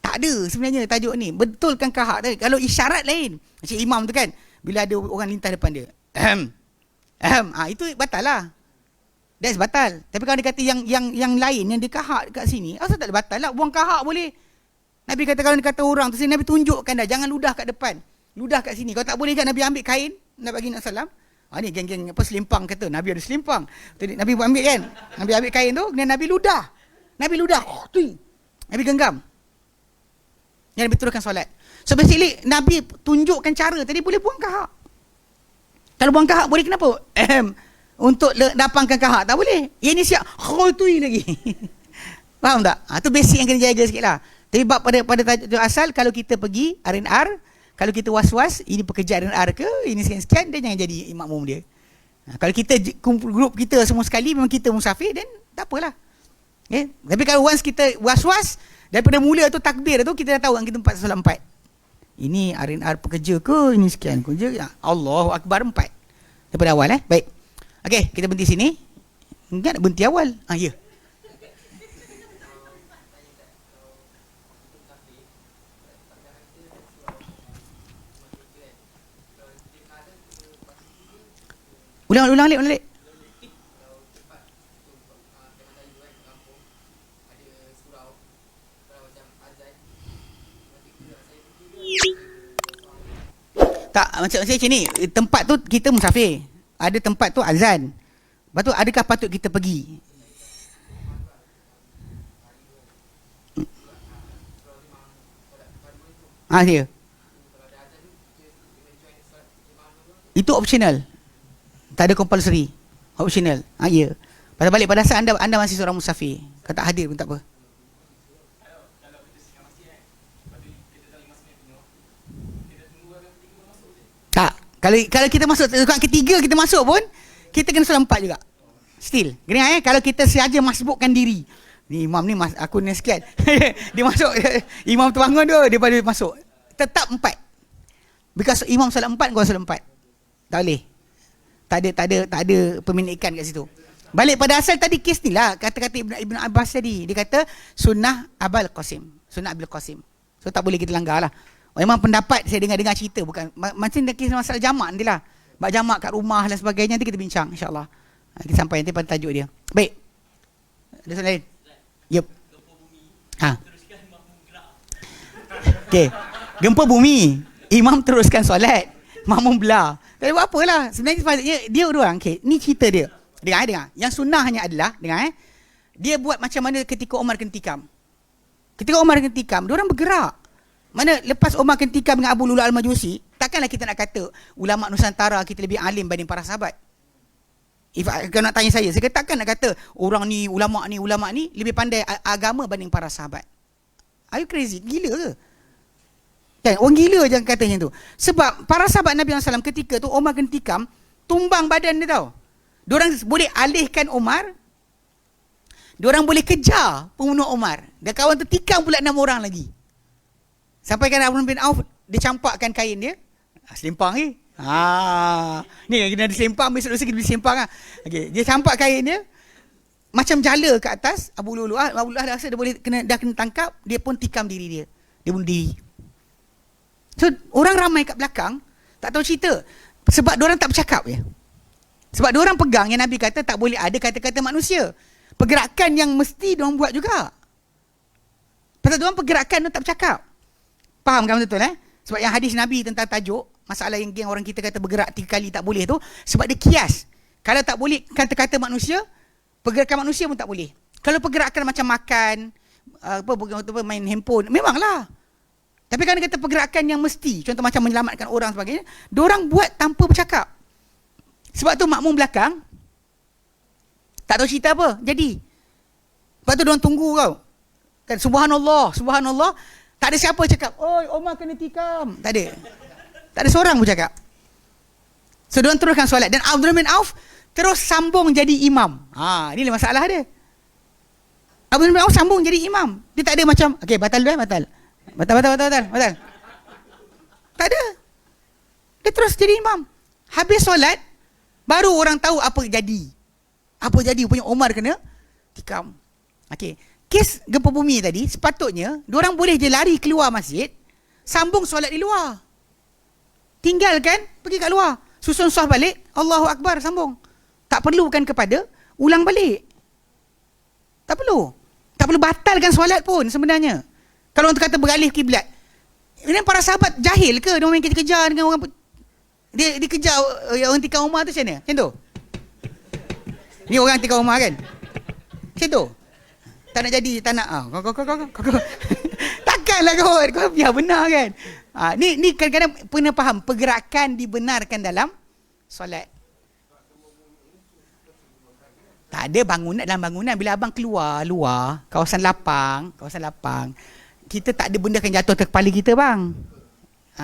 Tak ada sebenarnya tajuk ni. Betulkan kahak tadi. Kalau isyarat lain. Macam imam tu kan, bila ada orang lintas depan dia. Itu batal lah. That's batal. Tapi kalau dia kata yang lain, yang dia kahak dekat sini, asal tak ada batal lah. Buang kahak boleh. Nabi kata kalau dia kata orang tu, Nabi tunjukkan dah. Jangan ludah kat depan. Ludah kat sini. Kalau tak boleh kan Nabi ambil kain. Nak bagi Nabi SAW. Ni geng-geng apa selimpang kata. Nabi ada selimpang. Nabi ambil kan. Nabi ambil kain tu. Kemudian Nabi ludah. Nabi genggam. Yang Nabi turunkan solat. So basically Nabi tunjukkan cara. Tadi boleh buang kahak. Kalau buang kahak boleh kenapa? Untuk dapangkan kahak. Tak boleh. Yang ni siap khutui lagi. Faham tak? Tu basic yang kena jaga sikit lah. Tapi bab pada tajuk asal, kalau kita pergi R&R, kalau kita was-was, ini pekerja R&R ke, ini sekian-sekian, dia jangan jadi makmum dia. Kalau kita kumpul grup kita semua sekali, memang kita musafir, dan tak apalah. Okay? Tapi kalau once kita was-was, daripada mula tu takbir tu, kita dah tahu yang kita 4 solat 4. Ini R&R pekerja ke, ini sekian kerja. Allahu Akbar 4. Daripada awal baik. Okey, kita berhenti sini. Enggak nak berhenti awal. Ya. Ulang alik. Tak, macam ni, tempat tu kita musafir. Ada tempat tu azan. Lepas tu adakah patut kita pergi? Dia. Itu optional. Tak ada compulsory. Optional. Ya. Pasal balik pada asal anda masih seorang musafir. Kalau tak hadir pun tak apa. Tak. Kalau kita masuk rakaat ketiga kita masuk pun, kita kena solat 4 juga. Still. Kena kalau kita sengaja masbukkan diri. Ni imam ni aku ni sekian. Dia masuk, imam tu bangun tu, dia pada masuk. Tetap 4. Because imam solat 4, kau solat 4. Tak boleh. Tak ada pemenikan kat situ. Balik pada asal tadi kes ni lah, kata-kata Ibn Abbas tadi. Dia kata sunnah Abul Qasim. So tak boleh kita langgar lah. Memang pendapat saya dengar cerita, bukan macam kes masalah jamak nantilah. Bak jamak kat rumah dan sebagainya, nanti kita bincang insya-Allah. Kita sampai nanti pada tajuk dia. Baik. Ada soalan lain? Yup. Okey. Gempa bumi, imam teruskan solat, makmum belah. Tak buat apalah. Sebenarnya sepatutnya dia orang, okey, ni cerita dia. Dengar. Yang sunnahnya adalah, dia buat macam mana ketika Umar kentikam. Ketika Umar kentikam, dia orang bergerak. Mana lepas Umar kentikam dengan Abu Lula Al-Majusi, takkanlah kita nak kata ulama Nusantara kita lebih alim banding para sahabat. Kalau nak tanya saya takkan nak kata orang ni ulama ni lebih pandai agama banding para sahabat. Are you crazy? Gila ke? Kan, orang gila jangan kata macam tu. Sebab para sahabat Nabi SAW ketika tu Umar kentikam, tumbang badan dia tau. Diorang boleh alihkan Umar Diorang boleh kejar pembunuh Umar. Dan kawan tu tikam pula 6 orang lagi. Sampai kan Abdurrahman bin Auf, dia campakkan kain dia. Selimpang ni. Ni kena diselimpang, besok lusa kita diselimpang lah. Okay. Dia campak kain dia. Macam jala ke atas. Abu Lu'lu'ah dah rasa dah kena tangkap. Dia pun tikam diri dia. Dia bunuh diri. So orang ramai kat belakang tak tahu cerita. Sebab diorang tak bercakap je. Sebab diorang pegang yang Nabi kata tak boleh ada kata-kata manusia. Pergerakan yang mesti diorang buat juga. Pasal diorang pergerakan diorang tak bercakap. Faham kan betul Sebab yang hadis Nabi tentang tajuk masalah yang orang kita kata bergerak 3 kali tak boleh tu, sebab dia kias. Kalau tak boleh kata-kata manusia, pergerakan manusia pun tak boleh. Kalau pergerakan macam makan, main handphone, memanglah. Tapi kalau kata pergerakan yang mesti, contoh macam menyelamatkan orang sebagainya, diorang buat tanpa bercakap. Sebab tu makmum belakang tak tahu cerita apa. Jadi sebab tu diorang tunggu kau. Kan subhanallah, subhanallah. Tak ada siapa cakap, "Oi, Omar kena tikam." Tak ada. Tak ada seorang pun cakap. So diorang teruskan solat. Dan Abdurrahman bin Auf terus sambung jadi imam. Inilah masalah dia. Abdurrahman bin Auf sambung jadi imam. Dia tak ada macam, okey batal dulu batal. Batal. Tak ada. Dia terus jadi imam. Habis solat, baru orang tahu apa jadi. Apa jadi punya Omar kena tikam. Okey. Kes gempa bumi tadi, sepatutnya diorang boleh je lari keluar masjid, sambung solat di luar. Tinggalkan, pergi kat luar. Susun sah balik, Allahu Akbar, sambung. Tak perlukan kepada ulang balik. Tak perlu. Tak perlu batalkan solat pun sebenarnya. Kalau orang kata beralih kiblat. Ini para sahabat jahil ke? Dia main kejar-kejar dengan orang. Dia kejar orang tikam Umar tu macam mana? Macam tu? Ni orang tikam Umar kan? Macam tu? Tak nak jadi, tak nak. Kau. Takkanlah kau biar benar kan? Ni kadang-kadang pernah faham. Pergerakan dibenarkan dalam solat. Tak ada bangunan dalam bangunan. Bila abang keluar luar, kawasan lapang, kita tak ada benda akan jatuh ke kepala kita bang.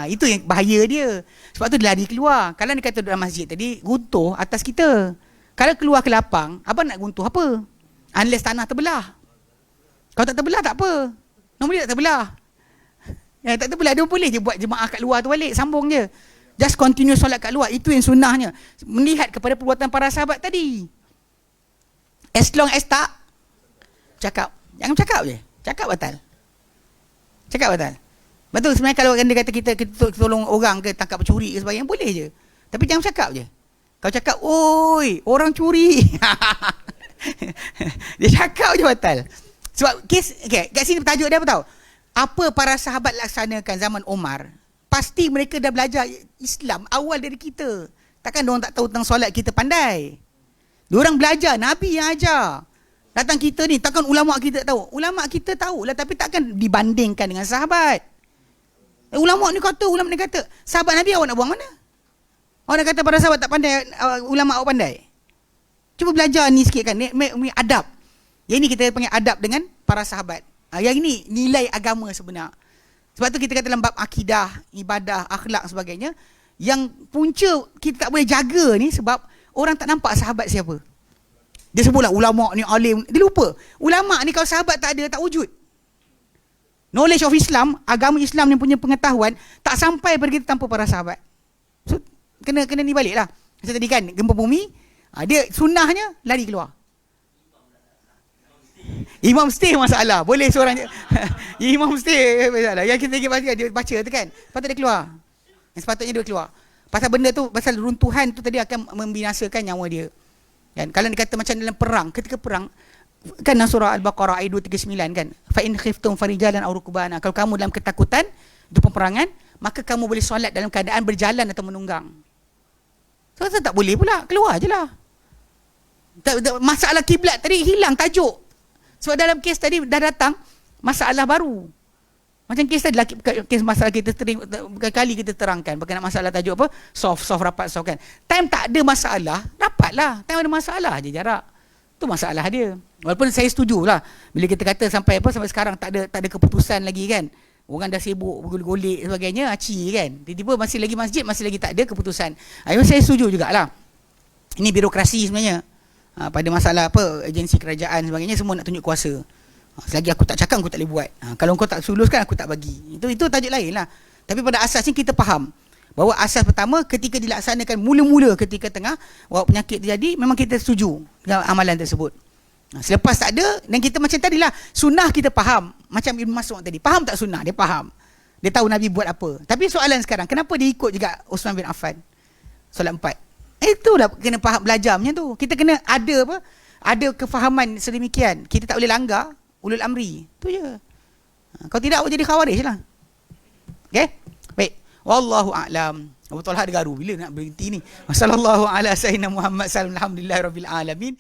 Itu yang bahaya dia. Sebab tu dia lari keluar. Kalau dia kata dalam masjid tadi, runtuh atas kita. Kalau keluar ke lapang, abang nak runtuh apa? Unless tanah terbelah. Kalau tak terbelah tak apa. Normally tak terbelah. Yang tak terbelah dia boleh je buat jemaah kat luar tu balik, sambung je. Just continue solat kat luar. Itu yang sunnahnya. Melihat kepada perbuatan para sahabat tadi. As long as tak cakap. Jangan cakap je. Cakap batal. Betul sebenarnya kalau dia kata kita tolong orang ke tangkap pencuri ke sebagainya, boleh je. Tapi jangan cakap je. Kau cakap, "Oi, orang curi." Dia cakap je batal. Sebab kes, kat sini tajuk dia apa tahu? Apa para sahabat laksanakan zaman Umar, pasti mereka dah belajar Islam awal dari kita. Takkan diorang tak tahu tentang solat kita pandai. Diorang belajar, Nabi yang ajar. Datang kita ni, takkan ulama' kita tak tahu? Ulama' kita tahulah, tapi takkan dibandingkan dengan sahabat. Ulama' ni kata, sahabat Nabi awak nak buang mana? Awak nak kata para sahabat tak pandai, ulama' awak pandai? Cuba belajar ni sikit kan, ni adab. Yang ini kita panggil adab dengan para sahabat. Yang ini nilai agama sebenar. Sebab tu kita kata dalam bab akidah, ibadah, akhlak sebagainya, yang punca kita tak boleh jaga ni sebab orang tak nampak sahabat siapa. Dia sebutlah ulama' ni alim, dia lupa. Ulama' ni kalau sahabat tak ada, tak wujud. Knowledge of Islam, agama Islam yang punya pengetahuan tak sampai pada kita tanpa para sahabat. So kena ni balik lah. Macam tadi kan, gempa bumi, dia sunnahnya lari keluar. Imam stay masalah. Boleh seorang imam stay masalah. Yang kita baca, dia baca tu kan, patut dia keluar. Yang sepatutnya dia keluar. Pasal benda tu, pasal runtuhan tu tadi akan membinasakan nyawa dia. Kan? Kalau dia kata macam dalam perang, ketika perang, kan dalam surah Al-Baqarah ayat 239 kan, fa in khiftum farijalan aw rukbana, kalau kamu dalam ketakutan itu peperangan, maka kamu boleh solat dalam keadaan berjalan atau menunggang. So tak boleh pula, keluar je lah. Masalah kiblat tadi hilang tajuk. Sebab dalam kes tadi dah datang masalah baru. Macam kes tadi, kes masalah kita berkali-kali kita terangkan berkenaan masalah tajuk apa? Soft rapat soft kan. Time tak ada masalah, rapatlah. Time ada masalah je jarak. Tu masalah dia. Walaupun saya setujulah bila kita kata sampai sekarang tak ada keputusan lagi kan. Orang dah sibuk bergolek sebagainya, aci kan. Tiba-tiba masih lagi masjid, masih lagi tak ada keputusan. Saya setuju jugalah. Ini birokrasi sebenarnya. pada masalah apa agensi kerajaan sebagainya, semua nak tunjuk kuasa. Selagi aku tak cakap, aku tak boleh buat. Kalau kau tak suluskan, aku tak bagi. Itu tajuk lain lah. Tapi pada asasnya kita faham bahawa asas pertama ketika dilaksanakan mula-mula ketika tengah wabak penyakit terjadi, memang kita setuju dengan amalan tersebut. Selepas tak ada, dan kita macam tadilah, sunnah kita faham. Macam Ibn Mas'ud tadi, faham tak sunnah? Dia faham. Dia tahu Nabi buat apa. Tapi soalan sekarang, kenapa dia ikut juga Uthman bin Affan solat 4? Itulah kena faham, belajar macam tu. Kita kena ada apa? Ada kefahaman sedemikian. Kita tak boleh langgar ulul amri. Tu je. Kalau tidak, awak jadi khawarij lah. Okay? Baik. Wallahu a'lam. Abu Talha ada garu bila nak berhenti ni. Wassallallahu ala sayyidina Muhammad sallallahu alhamdulillah rabbil alamin.